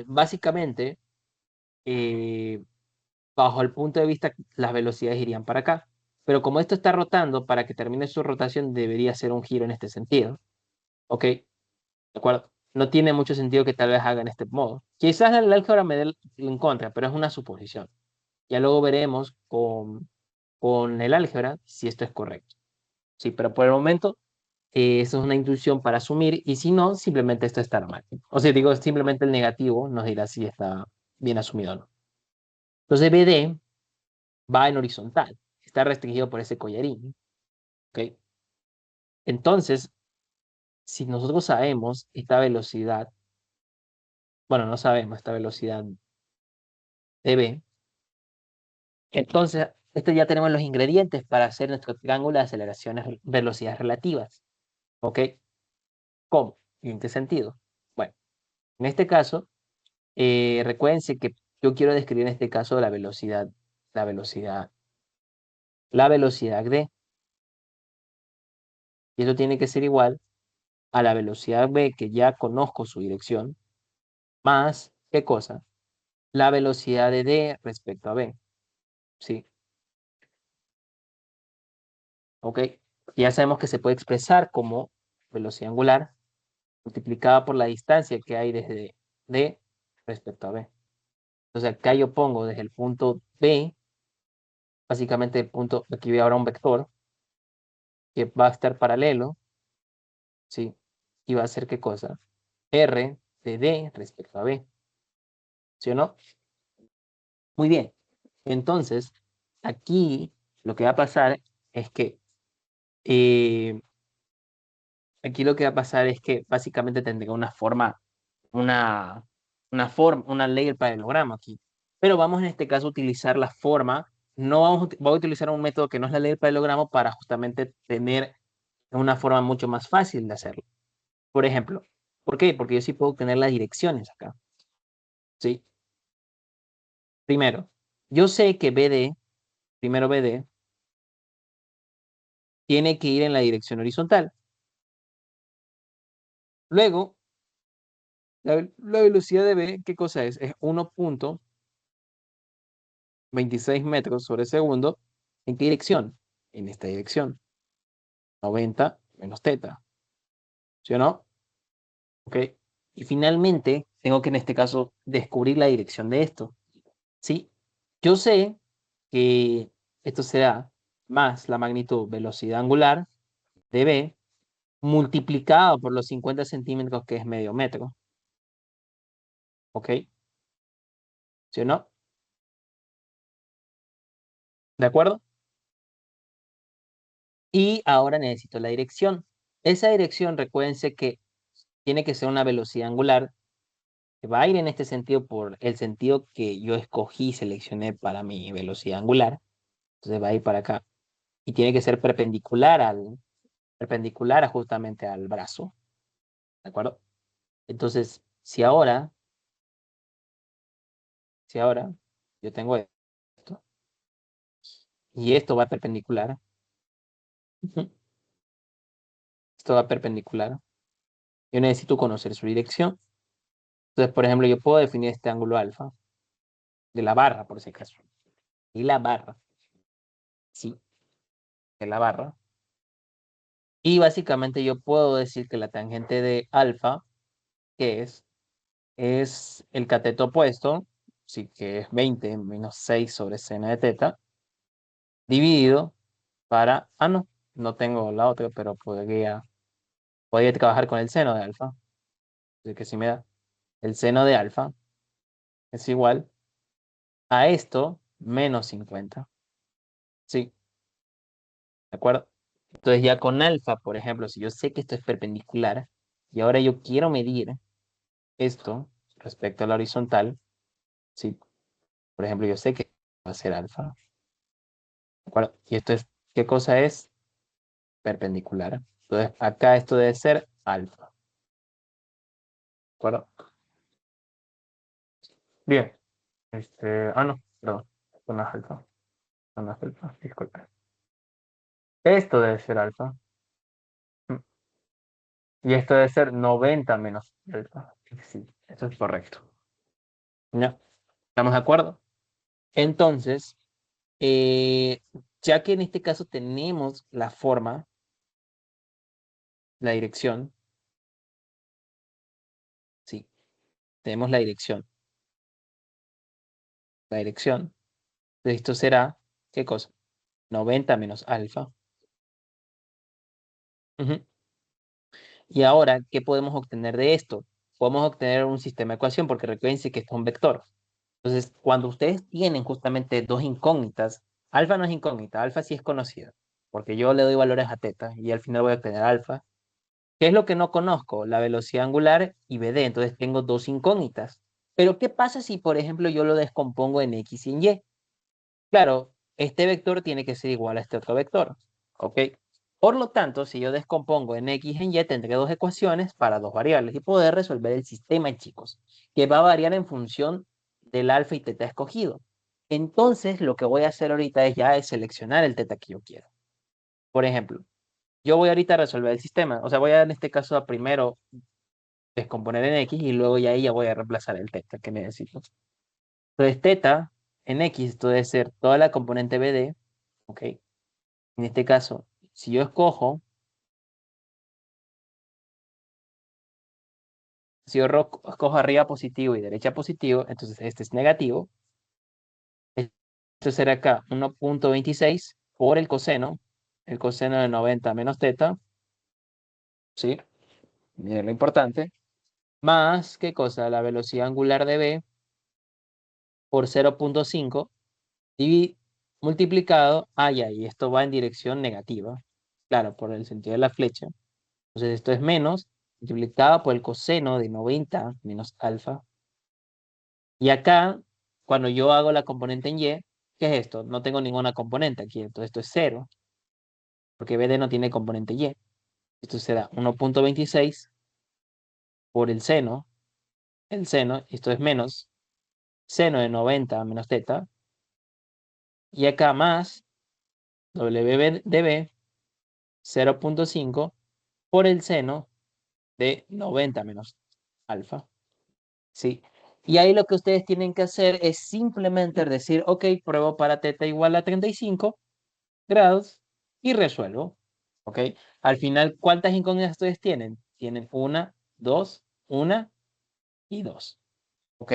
básicamente, eh, bajo el punto de vista, las velocidades irían para acá. pero como esto está rotando, para que termine su rotación debería ser un giro en este sentido. ¿Ok? ¿De acuerdo? No tiene mucho sentido que tal vez haga en este modo. Quizás el álgebra me dé en contra, pero es una suposición. Ya luego veremos con el álgebra si esto es correcto. Sí, pero por el momento eso es una intuición para asumir y si no, simplemente esto está mal. O sea, digo, simplemente el negativo nos dirá si está bien asumido o no. Entonces BD va en horizontal, está restringido por ese collarín. ¿Ok? Entonces, si nosotros sabemos esta velocidad, bueno, no sabemos esta velocidad de B, entonces ya tenemos los ingredientes para hacer nuestro triángulo de aceleraciones, velocidades relativas. ¿Ok? ¿Cómo? ¿Y en qué sentido? Bueno, en este caso, recuérdense que yo quiero describir en este caso la velocidad, la velocidad d, y eso tiene que ser igual a la velocidad b, que ya conozco su dirección, más, ¿qué cosa? La velocidad de d respecto a b, ¿sí? ¿Ok? Ya sabemos que se puede expresar como velocidad angular multiplicada por la distancia que hay desde d respecto a b. Entonces acá yo pongo desde el punto B, básicamente el punto, aquí habrá un vector que va a estar paralelo, ¿sí? Y va a ser ¿qué cosa? R de D respecto a B, ¿sí o no? Muy bien. Entonces, aquí lo que va a pasar es que, eh, aquí lo que va a pasar es que básicamente tendrá una forma, una, una ley del paralelogramo aquí. Pero vamos en este caso a utilizar la forma, no vamos voy a utilizar un método que no es la ley del paralelogramo para justamente tener una forma mucho más fácil de hacerlo. Por ejemplo, ¿por qué? Porque yo sí puedo tener las direcciones acá, ¿sí? Primero, yo sé que BD, primero BD, tiene que ir en la dirección horizontal. Luego, la velocidad de B, ¿qué cosa es? Es 1,26 metros sobre segundo. ¿En qué dirección? En esta dirección. 90 menos teta. ¿Sí o no? ¿Ok? Y finalmente, tengo que en este caso descubrir la dirección de esto. ¿Sí? Yo sé que esto será más la magnitud velocidad angular de B multiplicado por los 50 centímetros que es medio metro. ¿Ok? ¿Sí o no? ¿De acuerdo? Y ahora necesito la dirección. Esa dirección, recuérdense que tiene que ser una velocidad angular que va a ir en este sentido por el sentido que yo escogí, seleccioné para mi velocidad angular. Entonces va a ir para acá. Y tiene que ser perpendicular justamente al brazo. ¿De acuerdo? Entonces, si ahora yo tengo esto y esto va perpendicular, ujú, esto va perpendicular, yo necesito conocer su dirección. Entonces, por ejemplo, yo puedo definir este ángulo alfa de la barra, por ese caso. Y la barra, sí, de la barra. Y básicamente yo puedo decir que la tangente de alfa, que es el cateto opuesto, sí, que es 20 menos 6 sobre seno de teta, dividido no, no tengo la otra, pero podría trabajar con el seno de alfa. Así que si me da el seno de alfa es igual a esto menos 50. Sí, ¿de acuerdo? Entonces ya con alfa, por ejemplo, si yo sé que esto es perpendicular y ahora yo quiero medir esto respecto a la horizontal, sí, por ejemplo, yo sé que va a ser alfa, ¿de acuerdo? Y esto es, ¿qué cosa es? Perpendicular. Entonces acá esto debe ser alfa, ¿de acuerdo? Bien, no, perdón, esto no es alfa, esto no es alfa, disculpa. Esto debe ser alfa. Mm. Y esto debe ser 90 menos alfa. Sí, eso es correcto. ¿Ya? ¿Estamos de acuerdo? Entonces, eh, Ya que en este caso tenemos la forma, la dirección, sí, tenemos la dirección. La dirección de esto será, ¿qué cosa? 90 menos alfa. Ujú. Y ahora, ¿qué podemos obtener de esto? Podemos obtener un sistema de ecuación, porque recuerden que esto es un vector. Entonces, cuando ustedes tienen justamente dos incógnitas, alfa no es incógnita, alfa sí es conocida, porque yo le doy valores a teta y al final voy a obtener alfa. ¿Qué es lo que no conozco? La velocidad angular y BD, entonces tengo dos incógnitas. Pero ¿qué pasa si, por ejemplo, yo lo descompongo en X y en Y? Claro, este vector tiene que ser igual a este otro vector, ¿ok? Por lo tanto, si yo descompongo en X y en Y, tendré dos ecuaciones para dos variables y poder resolver el sistema, chicos, que va a variar en función del alfa y teta escogido. Entonces, lo que voy a hacer ahorita es seleccionar el teta que yo quiero. Por ejemplo, yo voy ahorita a resolver el sistema, o sea, voy a en este caso a primero descomponer en X y luego ya ahí ya voy a reemplazar el teta que necesito. Entonces, teta en X, esto debe ser toda la componente BD, ¿ok? En este caso, si yo escojo, si yo escojo arriba positivo y derecha positivo, entonces este es negativo. Esto será acá 1.26 por el coseno de 90 menos teta, ¿sí? Miren lo importante. Más, ¿qué cosa? La velocidad angular de B por 0.5 multiplicado, ya, y esto va en dirección negativa, claro, por el sentido de la flecha. Entonces esto es menos, multiplicado por el coseno de 90 menos alfa. Y acá, cuando yo hago la componente en Y, ¿qué es esto? No tengo ninguna componente aquí, entonces esto es cero, porque BD no tiene componente Y. Esto será 1.26 por el seno, y esto es menos seno de 90 menos teta, y acá más W de B 0.5 por el seno de 90 menos alfa, ¿sí? Y ahí lo que ustedes tienen que hacer es simplemente decir, ok, pruebo para teta igual a 35 grados y resuelvo, ¿ok? Al final, ¿cuántas incógnitas ustedes tienen? Tienen una y dos, ¿ok?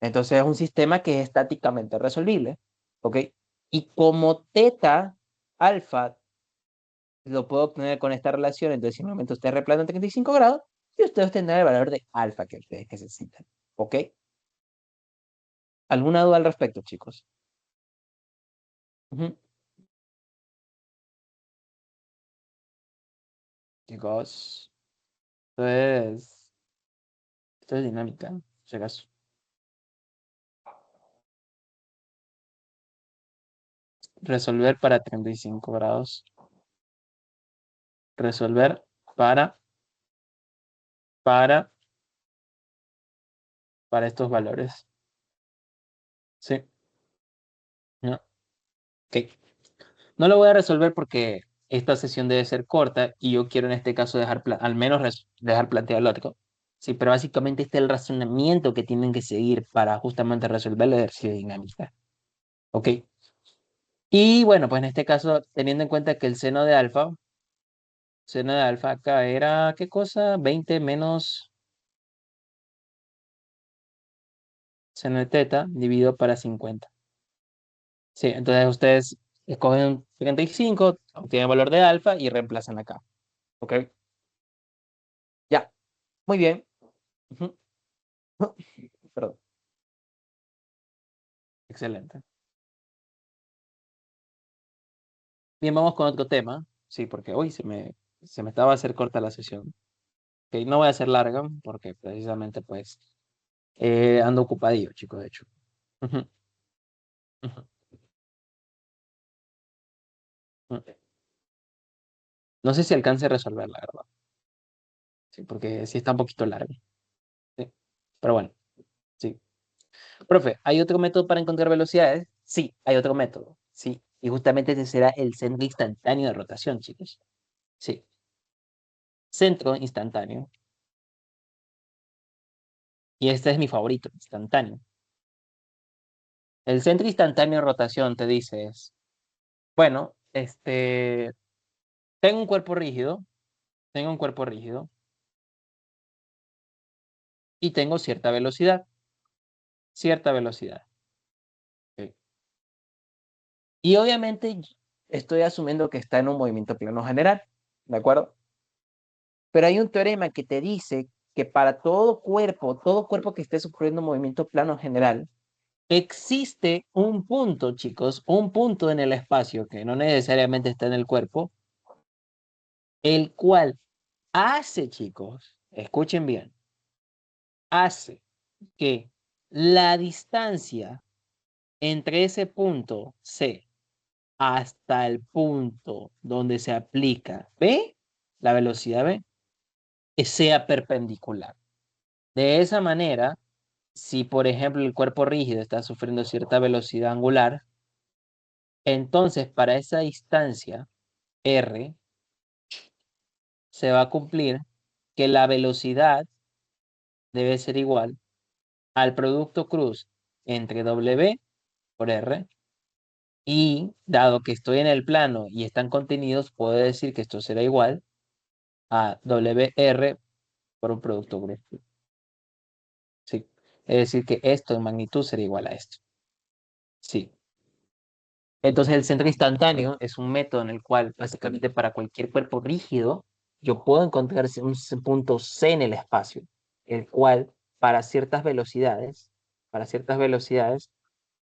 Entonces es un sistema que es estáticamente resolvible, ¿ok? Y como teta alfa lo puedo obtener con esta relación, entonces simplemente ustedes replantean 35 grados y ustedes tendrán el valor de alfa que ustedes necesitan, ¿ok? ¿Alguna duda al respecto, chicos? Ujú. Chicos, esto es dinámica, si acaso. Resolver para 35 grados. Resolver para, para, para estos valores. Sí. No. Ok. No lo voy a resolver porque esta sesión debe ser corta y yo quiero en este caso dejar, al menos dejar planteado el otro. Sí, pero básicamente este es el razonamiento que tienen que seguir para justamente resolver la ejercicio de dinámica. Ok. Y bueno, pues en este caso, teniendo en cuenta que el seno de alfa acá era, ¿qué cosa? 20 menos seno de teta dividido para 50. Sí, entonces ustedes escogen 35, obtienen el valor de alfa y reemplazan acá. ¿Ok? Ya, muy bien. Ujú. Perdón, excelente. Bien, vamos con otro tema. Sí, porque hoy se me estaba a hacer corta la sesión. Ok, no voy a hacer larga porque precisamente pues ando ocupadillo, chicos, de hecho. Ujú, ujú, ujú. No sé si alcance a resolver, la verdad. Sí, porque sí está un poquito largo. Sí. Pero bueno, sí. Profe, ¿hay otro método para encontrar velocidades? Sí, hay otro método. Sí. Y justamente ese será el centro instantáneo de rotación, chicos. Sí. Centro instantáneo. Y este es mi favorito, instantáneo. El centro instantáneo de rotación te dice es Bueno, tengo un cuerpo rígido, y tengo cierta velocidad. ¿Ok? Y obviamente estoy asumiendo que está en un movimiento plano general, ¿de acuerdo? Pero hay un teorema que te dice que para todo cuerpo que esté sufriendo un movimiento plano general, existe un punto, chicos, un punto en el espacio que no necesariamente está en el cuerpo, el cual hace, chicos, escuchen bien, hace que la distancia entre ese punto C hasta el punto donde se aplica B, la velocidad B, sea perpendicular. De esa manera, si por ejemplo el cuerpo rígido está sufriendo cierta velocidad angular, entonces para esa distancia R se va a cumplir que la velocidad debe ser igual al producto cruz entre W por R, y dado que estoy en el plano y están contenidos, puedo decir que esto será igual a WR por un producto cruz. ¿Sí? Es decir, que esto en magnitud será igual a esto. Sí. Entonces el centro instantáneo es un método en el cual básicamente para cualquier cuerpo rígido yo puedo encontrar un punto C en el espacio, el cual para para ciertas velocidades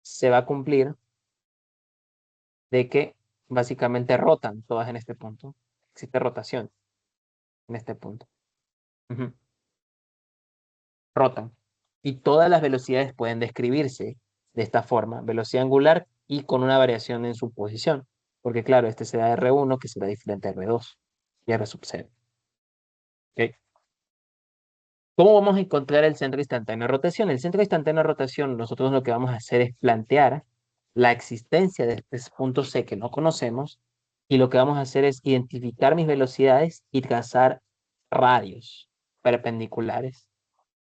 se va a cumplir de que básicamente rotan todas en este punto. Existe rotación en este punto. Ujú. Rotan. Y todas las velocidades pueden describirse de esta forma, velocidad angular y con una variación en su posición. Porque claro, este será R1 que será diferente a R2 y R sub 0. ¿Ok? ¿Cómo vamos a encontrar el centro instantáneo de rotación? El centro instantáneo de rotación, nosotros lo que vamos a hacer es plantear la existencia de este punto C que no conocemos, y lo que vamos a hacer es identificar mis velocidades y trazar radios perpendiculares.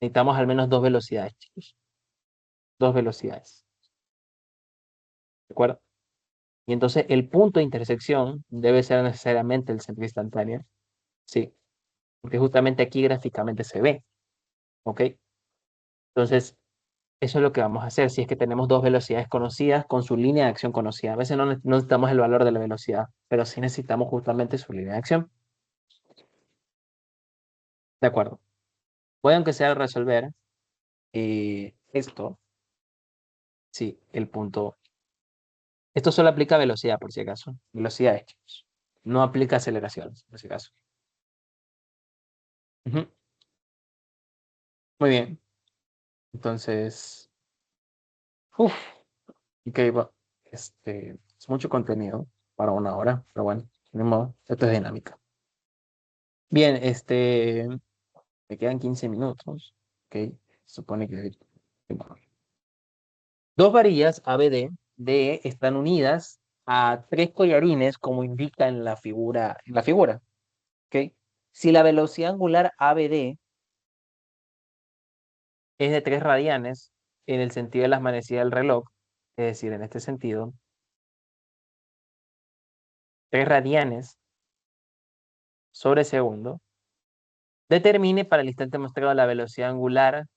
Necesitamos al menos dos velocidades, chicos. Dos velocidades. ¿De acuerdo? Y entonces el punto de intersección debe ser necesariamente el centro instantáneo. Sí, porque justamente aquí gráficamente se ve. ¿Ok? Entonces, eso es lo que vamos a hacer si es que tenemos dos velocidades conocidas con su línea de acción conocida. A veces no necesitamos el valor de la velocidad, pero sí necesitamos justamente su línea de acción. De acuerdo. Puede aunque sea resolver esto, sí, el punto. Esto solo aplica a velocidad, por si acaso. Velocidades, chicos. No aplica a aceleraciones, por si acaso. Ujú. Muy bien. Entonces, uff, ok, es mucho contenido para una hora, pero bueno, de modo, esto es dinámica. Bien, me quedan 15 minutos. Ok, supone que... Dos varillas ABD DE están unidas a tres collarines, como indica en la figura. ¿Ok? Si la velocidad angular ABD es de 3 radianes en el sentido de las manecillas del reloj, es decir, en este sentido, 3 radianes sobre segundo, determine para el instante mostrado la velocidad angular,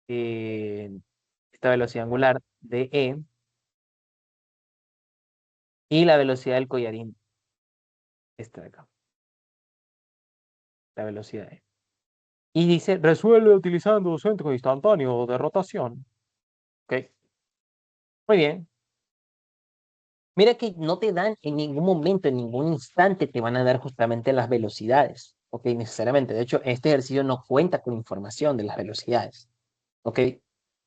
eh, esta velocidad angular de E, y la velocidad del collarín, esta de acá, la velocidad E. Y dice, resuelve utilizando centro instantáneo de rotación. ¿Ok? Muy bien. Mira que no te dan en ningún momento, en ningún instante, te van a dar justamente las velocidades. ¿Ok? Necesariamente. De hecho, este ejercicio no cuenta con información de las velocidades. ¿Ok?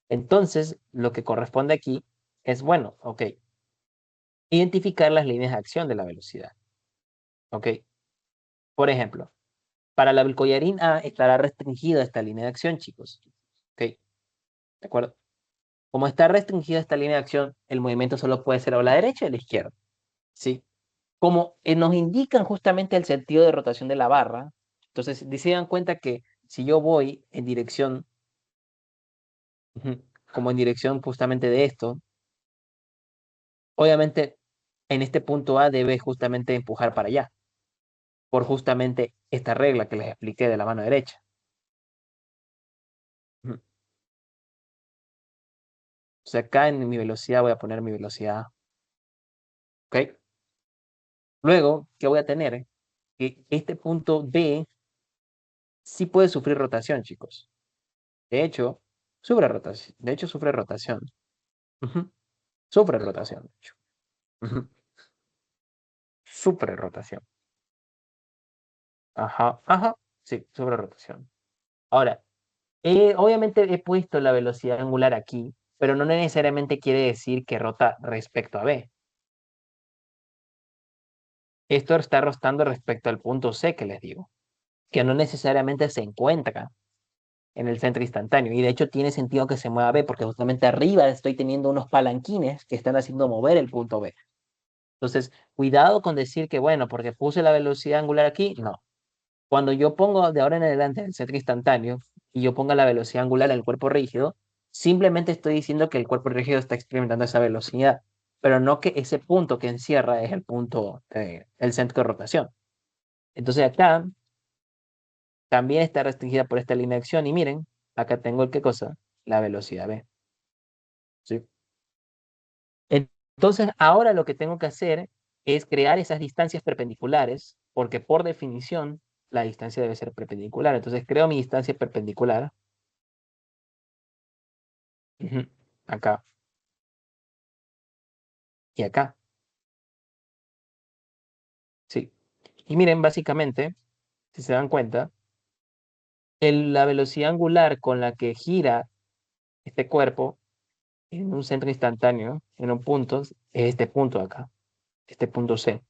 Entonces, lo que corresponde aquí es, bueno, ok, identificar las líneas de acción de la velocidad. ¿Ok? Por ejemplo, para el collarín A estará restringida esta línea de acción, chicos. ¿Ok? ¿De acuerdo? Como está restringida esta línea de acción, el movimiento solo puede ser a la derecha o a la izquierda. ¿Sí? Como nos indican justamente el sentido de rotación de la barra, entonces se dan cuenta que si yo voy en dirección, como en dirección justamente de esto, obviamente en este punto A debe justamente empujar para allá, por justamente esta regla que les expliqué de la mano derecha. Ujú. O sea, acá en mi velocidad voy a poner mi velocidad, ¿ok? Luego, ¿qué voy a tener? Que este punto B sí puede sufrir rotación, chicos. De hecho, sufre rotación. De hecho, sufre rotación. Ujú. Sufre rotación, de hecho. Ujú. Sufre rotación. Ajá, ajá. Sí, sufre rotación. Ahora, obviamente he puesto la velocidad angular aquí, pero no necesariamente quiere decir que rota respecto a B. Esto está rotando respecto al punto C que les digo, que no necesariamente se encuentra en el centro instantáneo. Y de hecho tiene sentido que se mueva B, porque justamente arriba estoy teniendo unos palanquines que están haciendo mover el punto B. Entonces, cuidado con decir que, bueno, porque puse la velocidad angular aquí, no. Cuando yo pongo de ahora en adelante el centro instantáneo y yo ponga la velocidad angular en el cuerpo rígido, simplemente estoy diciendo que el cuerpo rígido está experimentando esa velocidad, pero no que ese punto que encierra es el punto, el centro de rotación. Entonces acá también está restringida por esta línea de acción y miren, acá tengo el qué cosa, la velocidad v. ¿Sí? Entonces ahora lo que tengo que hacer es crear esas distancias perpendiculares, porque por definición la distancia debe ser perpendicular. Entonces creo mi distancia perpendicular. Ujú. Acá y acá, sí. Y miren, básicamente, si se dan cuenta, la velocidad angular con la que gira este cuerpo en un centro instantáneo, en un punto, es este punto de acá, este punto C.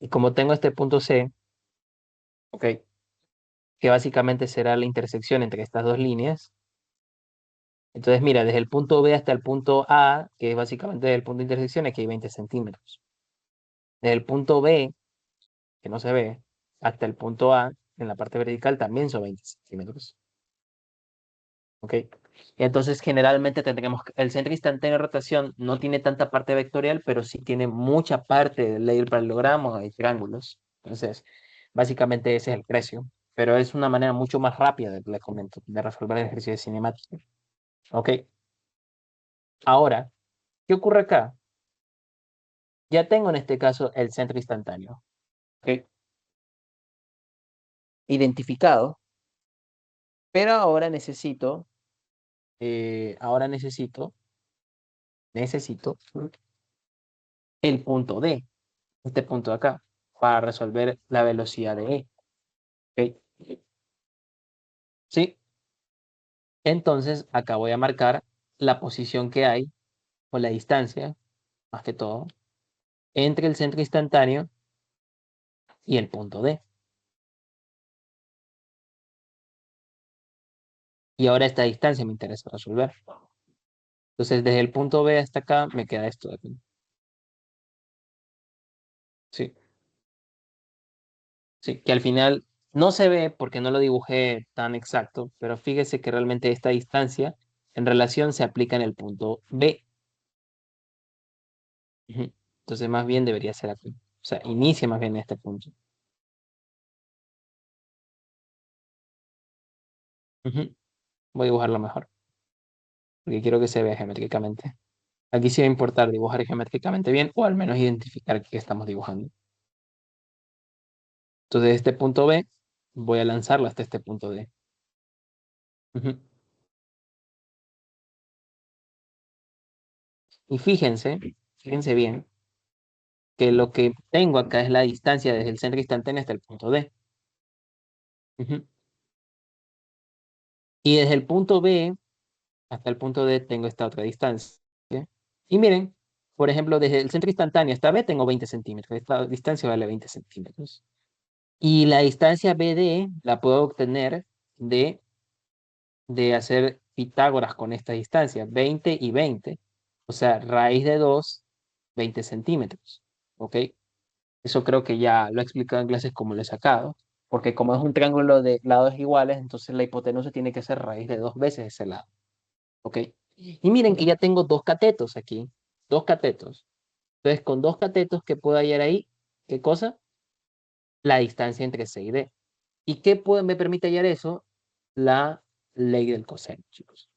Y como tengo este punto C, ok, que básicamente será la intersección entre estas dos líneas, entonces mira, desde el punto B hasta el punto A, que es básicamente el punto de intersección, aquí hay 20 centímetros. Desde el punto B, que no se ve, hasta el punto A, en la parte vertical, también son 20 centímetros. ¿Ok? Entonces, generalmente tendremos el centro instantáneo de rotación no tiene tanta parte vectorial, pero sí tiene mucha parte del ley del paralelogramo y triángulos. Entonces, básicamente ese es el precio. Pero es una manera mucho más rápida, les comento, de resolver el ejercicio de cinemática. ¿Ok? Ahora, ¿qué ocurre acá? Ya tengo en este caso el centro instantáneo. ¿Ok? Identificado, pero ahora necesito el punto D, este punto de acá, para resolver la velocidad de E. ¿Ok? Sí, entonces acá voy a marcar la posición que hay, o la distancia, más que todo, entre el centro instantáneo y el punto D. Y ahora esta distancia me interesa resolver. Entonces, desde el punto B hasta acá me queda esto de aquí. Sí, sí, que al final no se ve porque no lo dibujé tan exacto, pero fíjese que realmente esta distancia en relación se aplica en el punto B. Ujú. Entonces, más bien debería ser aquí. O sea, inicia más bien en este punto. Ujú. Voy a dibujarlo mejor, porque quiero que se vea geométricamente. Aquí sí va a importar dibujar geométricamente bien, o al menos identificar qué estamos dibujando. Entonces, de este punto B, voy a lanzarlo hasta este punto D. Ujú. Y fíjense bien, que lo que tengo acá es la distancia desde el centro instantáneo hasta el punto D. Ujú. Y desde el punto B hasta el punto D tengo esta otra distancia. Y miren, por ejemplo, desde el centro instantáneo hasta B tengo 20 centímetros. Esta distancia vale 20 centímetros. Y la distancia BD la puedo obtener de hacer Pitágoras con esta distancia, 20 y 20. O sea, raíz de 2, 20 centímetros. ¿Ok? Eso creo que ya lo he explicado en clases como lo he sacado. Porque como es un triángulo de lados iguales, entonces la hipotenusa tiene que ser raíz de 2 veces ese lado. ¿Ok? Y miren que ya tengo dos catetos aquí. dos catetos. Entonces, con dos catetos, ¿qué puedo hallar ahí? ¿Qué cosa? La distancia entre C y D. ¿Y qué me permite hallar eso? La ley del coseno, chicos.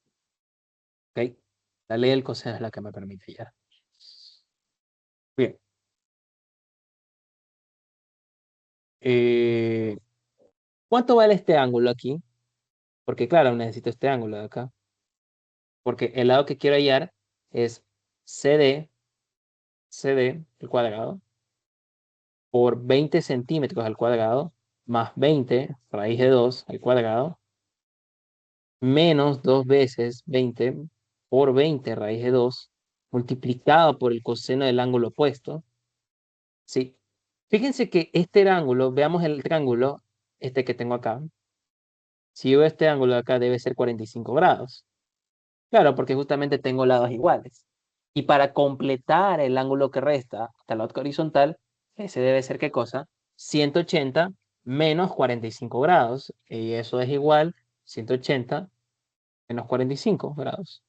¿Ok? La ley del coseno es la que me permite hallar. Bien. Eh, ¿Cuánto vale este ángulo aquí? Porque claro, necesito este ángulo de acá. Porque el lado que quiero hallar es CD al cuadrado por 20 centímetros al cuadrado más 20 raíz de 2 al cuadrado menos 2 veces 20 por 20 raíz de 2 multiplicado por el coseno del ángulo opuesto. Sí. Fíjense que este ángulo, veamos el triángulo, este que tengo acá. Si yo veo este ángulo de acá debe ser 45 grados. Claro, porque justamente tengo lados iguales. Y para completar el ángulo que resta hasta la otra horizontal, ese debe ser ¿qué cosa? 180 menos 45 grados. Y eso es igual 180 menos 45 grados.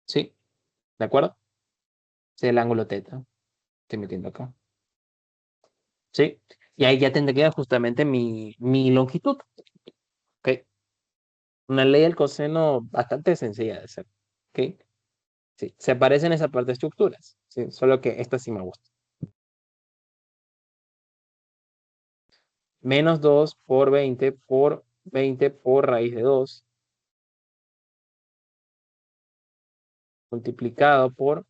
¿Sí? ¿De acuerdo? Ese es el ángulo teta. Estoy metiendo acá. ¿Sí? Y ahí ya tendría justamente mi longitud. ¿Ok? Una ley del coseno bastante sencilla de hacer. ¿Ok? Sí. Se parecen esa parte de estructuras. Sí. Solo que esta sí me gusta. Menos 2 por 20 por raíz de 2 multiplicado por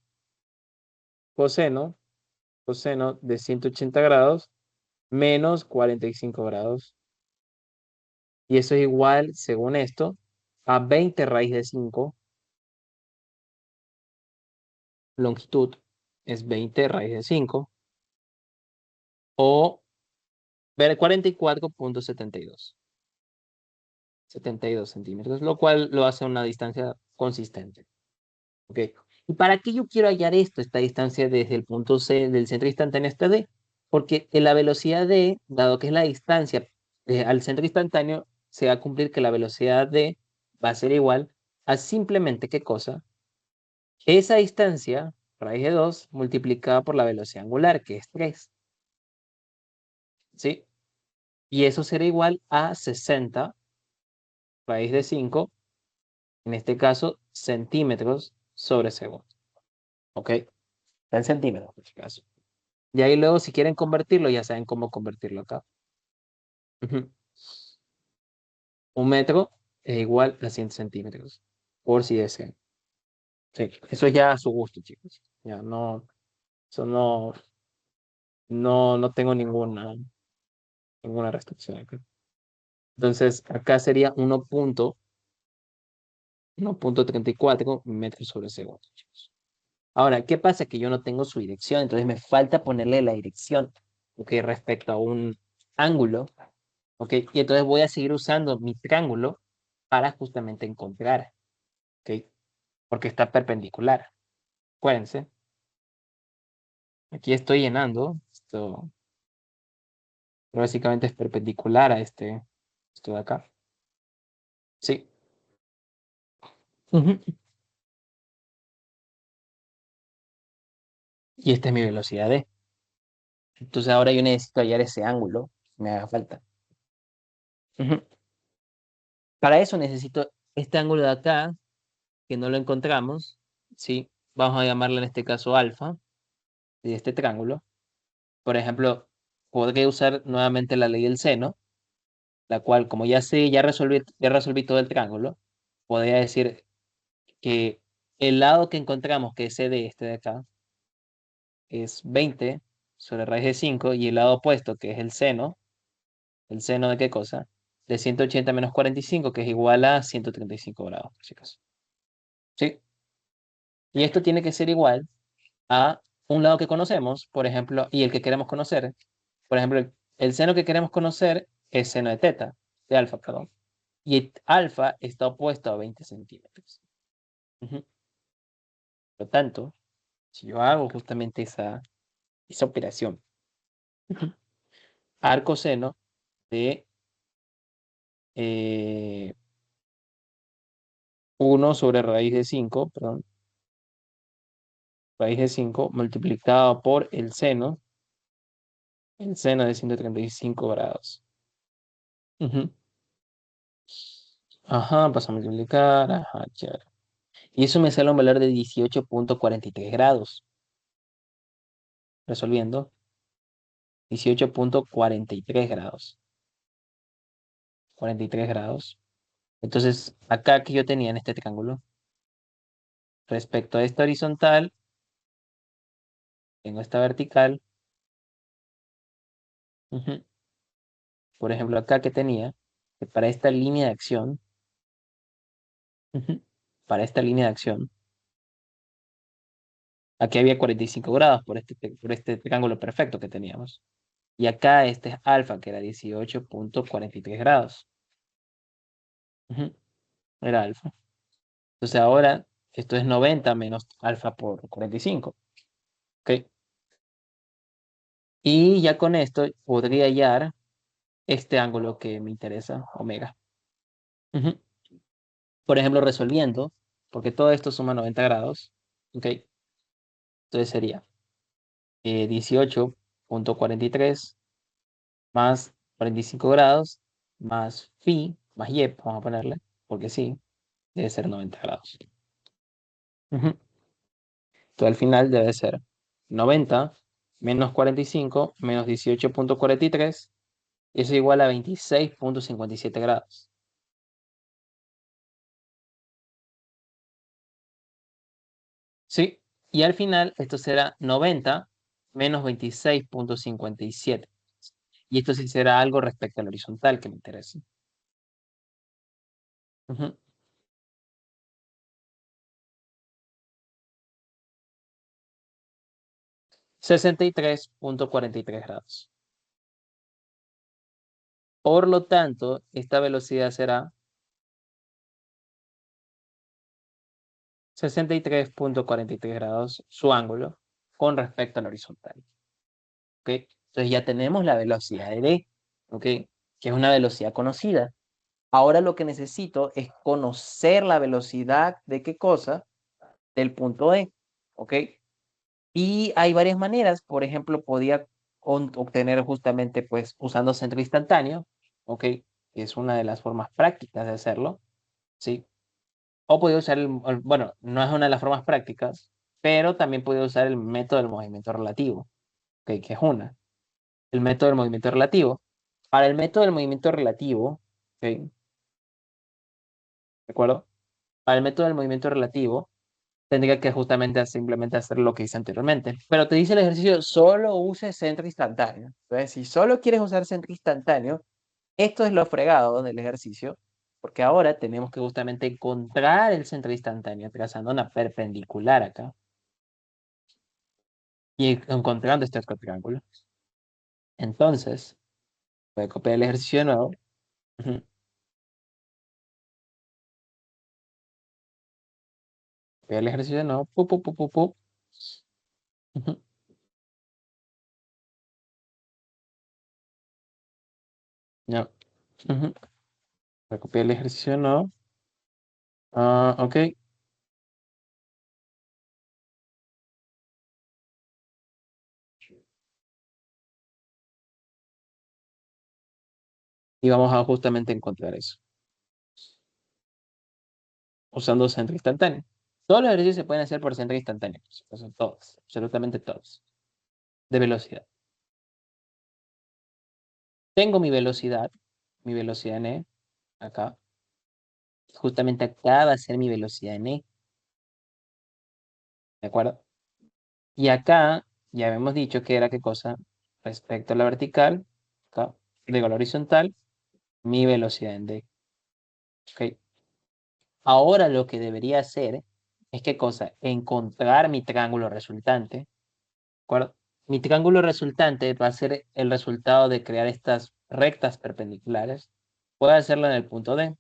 coseno, coseno de 180 grados menos 45 grados. Y eso es igual, según esto, a 20 raíz de 5. Longitud es 20 raíz de 5 o 44,72 centímetros, lo cual lo hace a una distancia consistente. ¿Ok? ¿Y para qué yo quiero hallar esto, esta distancia desde el punto C del centro instantáneo hasta D? Porque en la velocidad D, dado que es la distancia al centro instantáneo, se va a cumplir que la velocidad D va a ser igual a simplemente, ¿qué cosa? Esa distancia, raíz de 2, multiplicada por la velocidad angular, que es 3. ¿Sí? Y eso será igual a 60 raíz de 5, en este caso, centímetros sobre segundo. ¿Ok? Está en centímetros, en este caso. Y ahí luego, si quieren convertirlo, ya saben cómo convertirlo acá. Ujú. Un metro es igual a 100 centímetros, por si desean. Sí, eso es ya a su gusto, chicos. Ya no, eso no tengo ninguna restricción acá. Entonces, acá sería 1,34 metros sobre segundo, chicos. Ahora, ¿qué pasa? Que yo no tengo su dirección, entonces me falta ponerle la dirección, ¿ok? Respecto a un ángulo, ¿ok? Y entonces voy a seguir usando mi triángulo para justamente encontrar, ¿ok? Porque está perpendicular. Acuérdense, aquí estoy llenando, esto básicamente es perpendicular a esto de acá. Sí. Ujú. Y esta es mi velocidad D. Entonces ahora yo necesito hallar ese ángulo que me haga falta. Ujú. Para eso necesito este ángulo de acá, que no lo encontramos, ¿sí? Vamos a llamarlo en este caso alfa, de este triángulo. Por ejemplo, podría usar nuevamente la ley del seno, la cual, como ya sé, ya resolví todo el triángulo, podría decir que el lado que encontramos, que es CD, este de acá, es 20 sobre raíz de 5, y el lado opuesto, que es ¿el seno de qué cosa? De 180 menos 45, que es igual a 135 grados, por si acaso. ¿Sí? Y esto tiene que ser igual a un lado que conocemos, por ejemplo, y el que queremos conocer. Por ejemplo, el seno que queremos conocer es seno de teta, de alfa, perdón. Y alfa está opuesto a 20 centímetros. Ujú. Por lo tanto, si yo hago justamente esa operación, ujú, arco seno de 1 sobre raíz de 5, perdón, Raíz de 5 multiplicado por el seno de 135 grados. Ujú. Ajá, paso a multiplicar, ajá, chévere. Y eso me sale un valor de 18,43 grados. Resolviendo, 18,43 grados. 43 grados. Entonces, acá que yo tenía en este triángulo, respecto a esta horizontal, tengo esta vertical. Ujú. Por ejemplo, acá que tenía, que para esta línea de acción, ujú, para esta línea de acción, aquí había 45 grados por este triángulo perfecto que teníamos. Y acá este es alfa, que era 18,43 grados. Ujú, era alfa. Entonces ahora esto es 90 menos alfa por 45. ¿Ok? Y ya con esto podría hallar este ángulo que me interesa, omega. Ujú. Por ejemplo, resolviendo, porque todo esto suma 90 grados. ¿Ok? Entonces sería 18,43 más 45 grados más phi más y, vamos a ponerle, porque sí, debe ser 90 grados. Ujú. Entonces al final debe ser 90 menos 45 menos 18,43. Eso es igual a 26,57 grados. ¿Sí? Y al final esto será 90 menos 26,57. Y esto sí será algo respecto al horizontal que me interesa. Ujú. 63,43 grados. Por lo tanto, esta velocidad será 63,43 grados su ángulo con respecto al horizontal. ¿Ok? Entonces ya tenemos la velocidad de D, ¿ok? Que es una velocidad conocida. Ahora lo que necesito es conocer la velocidad de qué cosa, del punto D, ¿ok? Y hay varias maneras, por ejemplo, podía obtener justamente pues usando centro instantáneo, ¿ok? Que es una de las formas prácticas de hacerlo, ¿sí? O podía usar bueno, no es una de las formas prácticas, pero también podía usar el método del movimiento relativo, ¿ok? Que es una. El método del movimiento relativo. Para el método del movimiento relativo, ¿ok? ¿De acuerdo? Para el método del movimiento relativo, tendría que justamente simplemente hacer lo que hice anteriormente. Pero te dice el ejercicio, solo use centro instantáneo. Entonces, si solo quieres usar centro instantáneo, esto es lo fregado del ejercicio, porque ahora tenemos que justamente encontrar el centro instantáneo trazando una perpendicular acá y encontrando este otro triángulo. Entonces, voy a copiar el ejercicio de nuevo. Ujú. Copiar el ejercicio de nuevo. Pu, pu, pu, pu, pu. Ujú. Ya. Ujú. Voy a copiar el ejercicio de nuevo. Ah, ok. Y vamos a justamente encontrar eso, usando centro instantáneo. Todos los ejercicios se pueden hacer por centro instantáneo, por supuesto, todos, absolutamente todos, de velocidad. Tengo mi velocidad en E, acá. Justamente acá va a ser mi velocidad en E, ¿de acuerdo? Y acá ya habíamos dicho que era qué cosa, respecto a la vertical, acá, digo a la horizontal, mi velocidad en D, ¿ok? Ahora lo que debería hacer es qué cosa, encontrar mi triángulo resultante, ¿de acuerdo? Mi triángulo resultante va a ser el resultado de crear estas rectas perpendiculares. Puedo hacerlo en el punto D.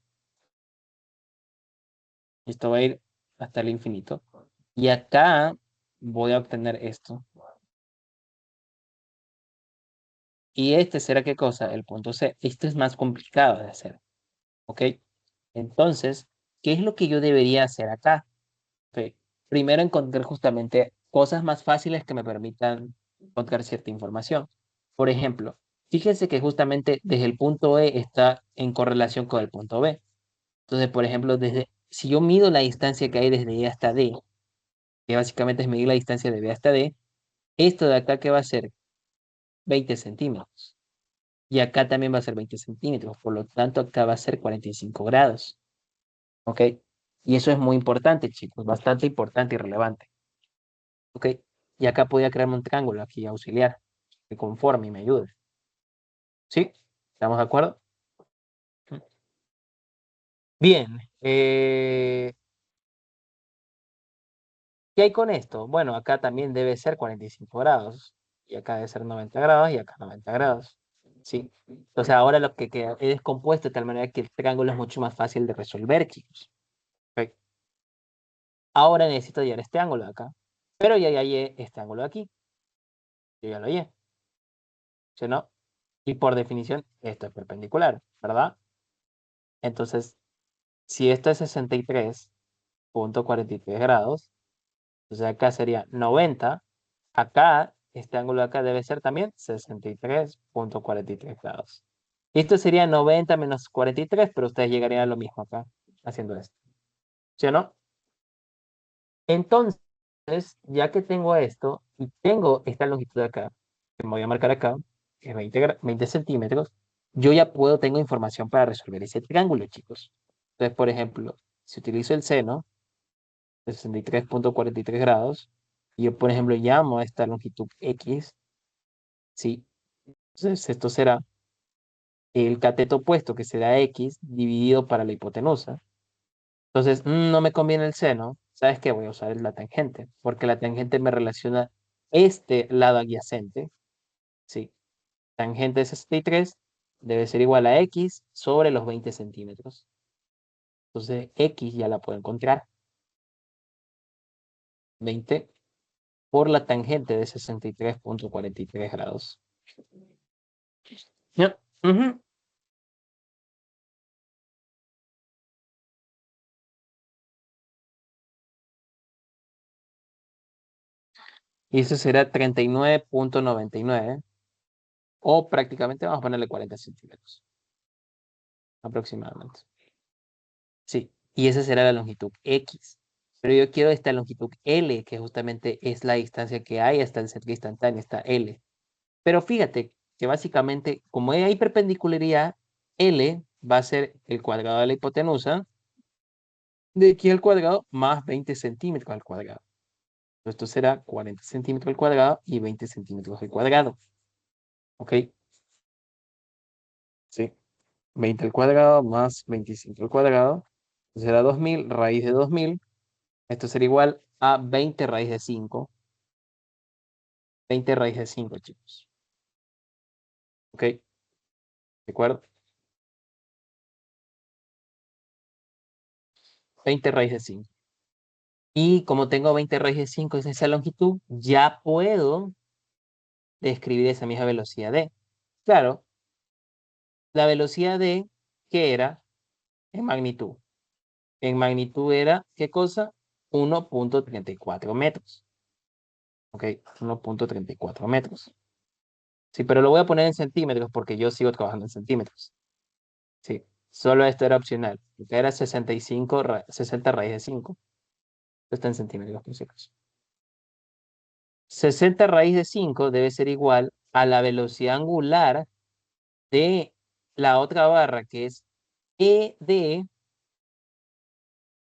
Esto va a ir hasta el infinito. Y acá voy a obtener esto. Y este será qué cosa, el punto C. Esto es más complicado de hacer. ¿Ok? Entonces, ¿qué es lo que yo debería hacer acá? Ok. Primero encontrar justamente cosas más fáciles que me permitan encontrar cierta información. Por ejemplo, fíjense que justamente desde el punto E está en correlación con el punto B. Entonces, por ejemplo, si yo mido la distancia que hay desde E hasta D, que básicamente es medir la distancia de B hasta D, esto de acá que va a ser 20 centímetros. Y acá también va a ser 20 centímetros. Por lo tanto, acá va a ser 45 grados. ¿Ok? Y eso es muy importante, chicos. Bastante importante y relevante. ¿Ok? Y acá podía crearme un triángulo aquí auxiliar que conforme y me ayude. ¿Sí? ¿Estamos de acuerdo? Bien. ¿Qué hay con esto? Bueno, acá también debe ser 45 grados. Y acá debe ser 90 grados y acá 90 grados. ¿Sí? Entonces ahora lo que queda es descompuesto de tal manera que el triángulo es mucho más fácil de resolver, chicos. Ok. Ahora necesito hallar este ángulo de acá. Pero ya hallé este ángulo de aquí. Yo ya lo hallé. ¿Sí o no? Y por definición, esto es perpendicular, ¿verdad? Entonces, si esto es 63,43 grados, entonces acá sería 90. Acá, este ángulo de acá debe ser también 63,43 grados. Esto sería 90 menos 43, pero ustedes llegarían a lo mismo acá, haciendo esto. ¿Sí o no? Entonces, ya que tengo esto y tengo esta longitud de acá, que me voy a marcar acá, que es 20 centímetros, yo ya tengo información para resolver ese triángulo, chicos. Entonces, por ejemplo, si utilizo el seno de 63,43 grados, y yo, por ejemplo, llamo a esta longitud X, ¿sí? Entonces, esto será el cateto opuesto, que será X, dividido para la hipotenusa. Entonces, no me conviene el seno. ¿Sabes qué? Voy a usar la tangente, porque la tangente me relaciona este lado adyacente. Sí, tangente de 63 debe ser igual a X sobre los 20 centímetros. Entonces, X ya la puedo encontrar. 20 por la tangente de 63,43 grados. Ya, ujú. Y eso será 39,99 o prácticamente vamos a ponerle 40 centímetros aproximadamente. Sí, y esa será la longitud X. Pero yo quiero esta longitud L, que justamente es la distancia que hay hasta el centro instantáneo, está L. Pero fíjate que básicamente, como hay perpendicularidad, L va a ser el cuadrado de la hipotenusa de aquí al cuadrado más 20 centímetros al cuadrado. Esto será 40 centímetros al cuadrado y 20 centímetros al cuadrado. ¿Ok? Sí. 20 al cuadrado más 25 al cuadrado. Será 2000 raíz de 2000. Esto será igual a 20 raíz de 5. 20 raíz de 5, chicos. ¿Ok? ¿De acuerdo? 20 raíz de 5. Y como tengo 20 raíz de 5 es esa longitud, ya puedo describir esa misma velocidad d. Claro, la velocidad d, ¿qué era? En magnitud. En magnitud era, ¿qué cosa? 1,34 metros. ¿Ok? 1,34 metros. Sí, pero lo voy a poner en centímetros porque yo sigo trabajando en centímetros. Sí, solo esto era opcional. Porque era 60 raíz de 5. Está en centímetros, por si acaso. 60 raíz de 5 debe ser igual a la velocidad angular de la otra barra, que es ED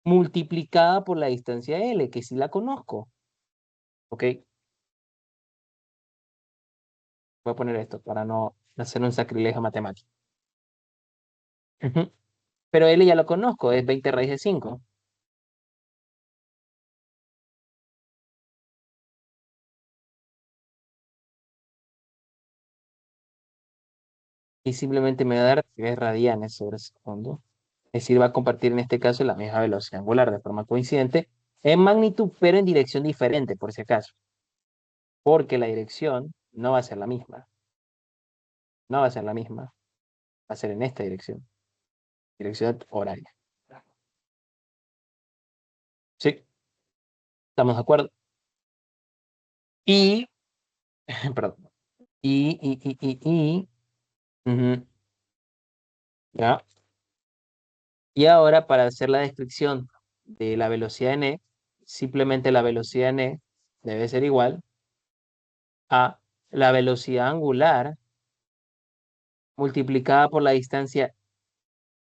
multiplicada por la distancia L, que sí la conozco. ¿Ok? Voy a poner esto para no hacer un sacrilegio matemático. Ujú. Pero L ya lo conozco, es 20 raíz de 5. Y simplemente me va a dar 3 radianes sobre segundo. Es decir, va a compartir en este caso la misma velocidad angular de forma coincidente en magnitud, pero en dirección diferente, por si acaso. Porque la dirección no va a ser la misma. No va a ser la misma. Va a ser en esta dirección. Dirección horaria. Sí, estamos de acuerdo. Y, perdón, ujú, ya. Y ahora para hacer la descripción de la velocidad en E, simplemente la velocidad en E debe ser igual a la velocidad angular multiplicada por la distancia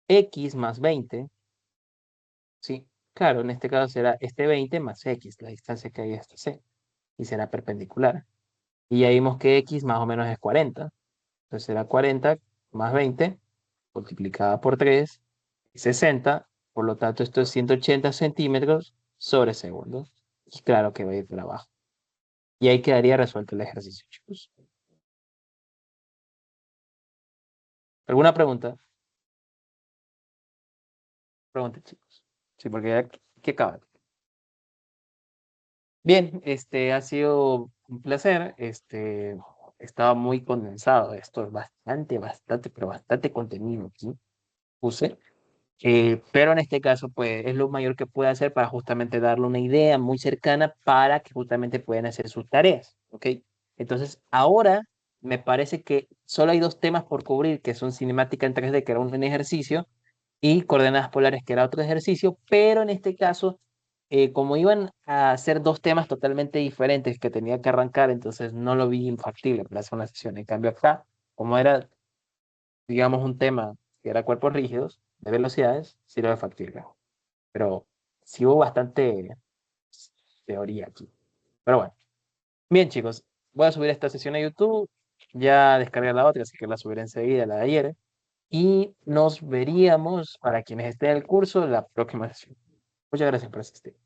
x más 20. Sí, claro, en este caso será este 20 más x, la distancia que hay hasta C, y será perpendicular. Y ya vimos que x más o menos es 40. Entonces será 40 más 20 multiplicada por 3, 60. Por lo tanto, esto es 180 centímetros sobre segundo. Y claro que va a ir para abajo. Y ahí quedaría resuelto el ejercicio, chicos. ¿Alguna pregunta? Pregunten, chicos. Sí, porque ya que acabar. Bien, ha sido un placer. Estaba muy condensado. Esto es bastante, pero bastante contenido aquí puse. Pero en este caso, pues es lo mayor que puede hacer para justamente darle una idea muy cercana para que justamente puedan hacer sus tareas, ¿ok? Entonces, ahora me parece que solo hay dos temas por cubrir, que son cinemática en 3D, que era un ejercicio, y coordenadas polares, que era otro ejercicio, pero en este caso, como iban a ser dos temas totalmente diferentes que tenía que arrancar, entonces no lo vi infactible para hacer una sesión. En cambio, acá, como era, digamos, un tema que era cuerpos rígidos, de velocidades, sí lo es factible. Pero sí hubo bastante teoría aquí. Pero bueno, bien chicos, voy a subir esta sesión a YouTube. Ya descargué la otra, así que la subiré enseguida, la de ayer. Y nos veríamos, para quienes estén en el curso, la próxima sesión. Muchas gracias por asistir.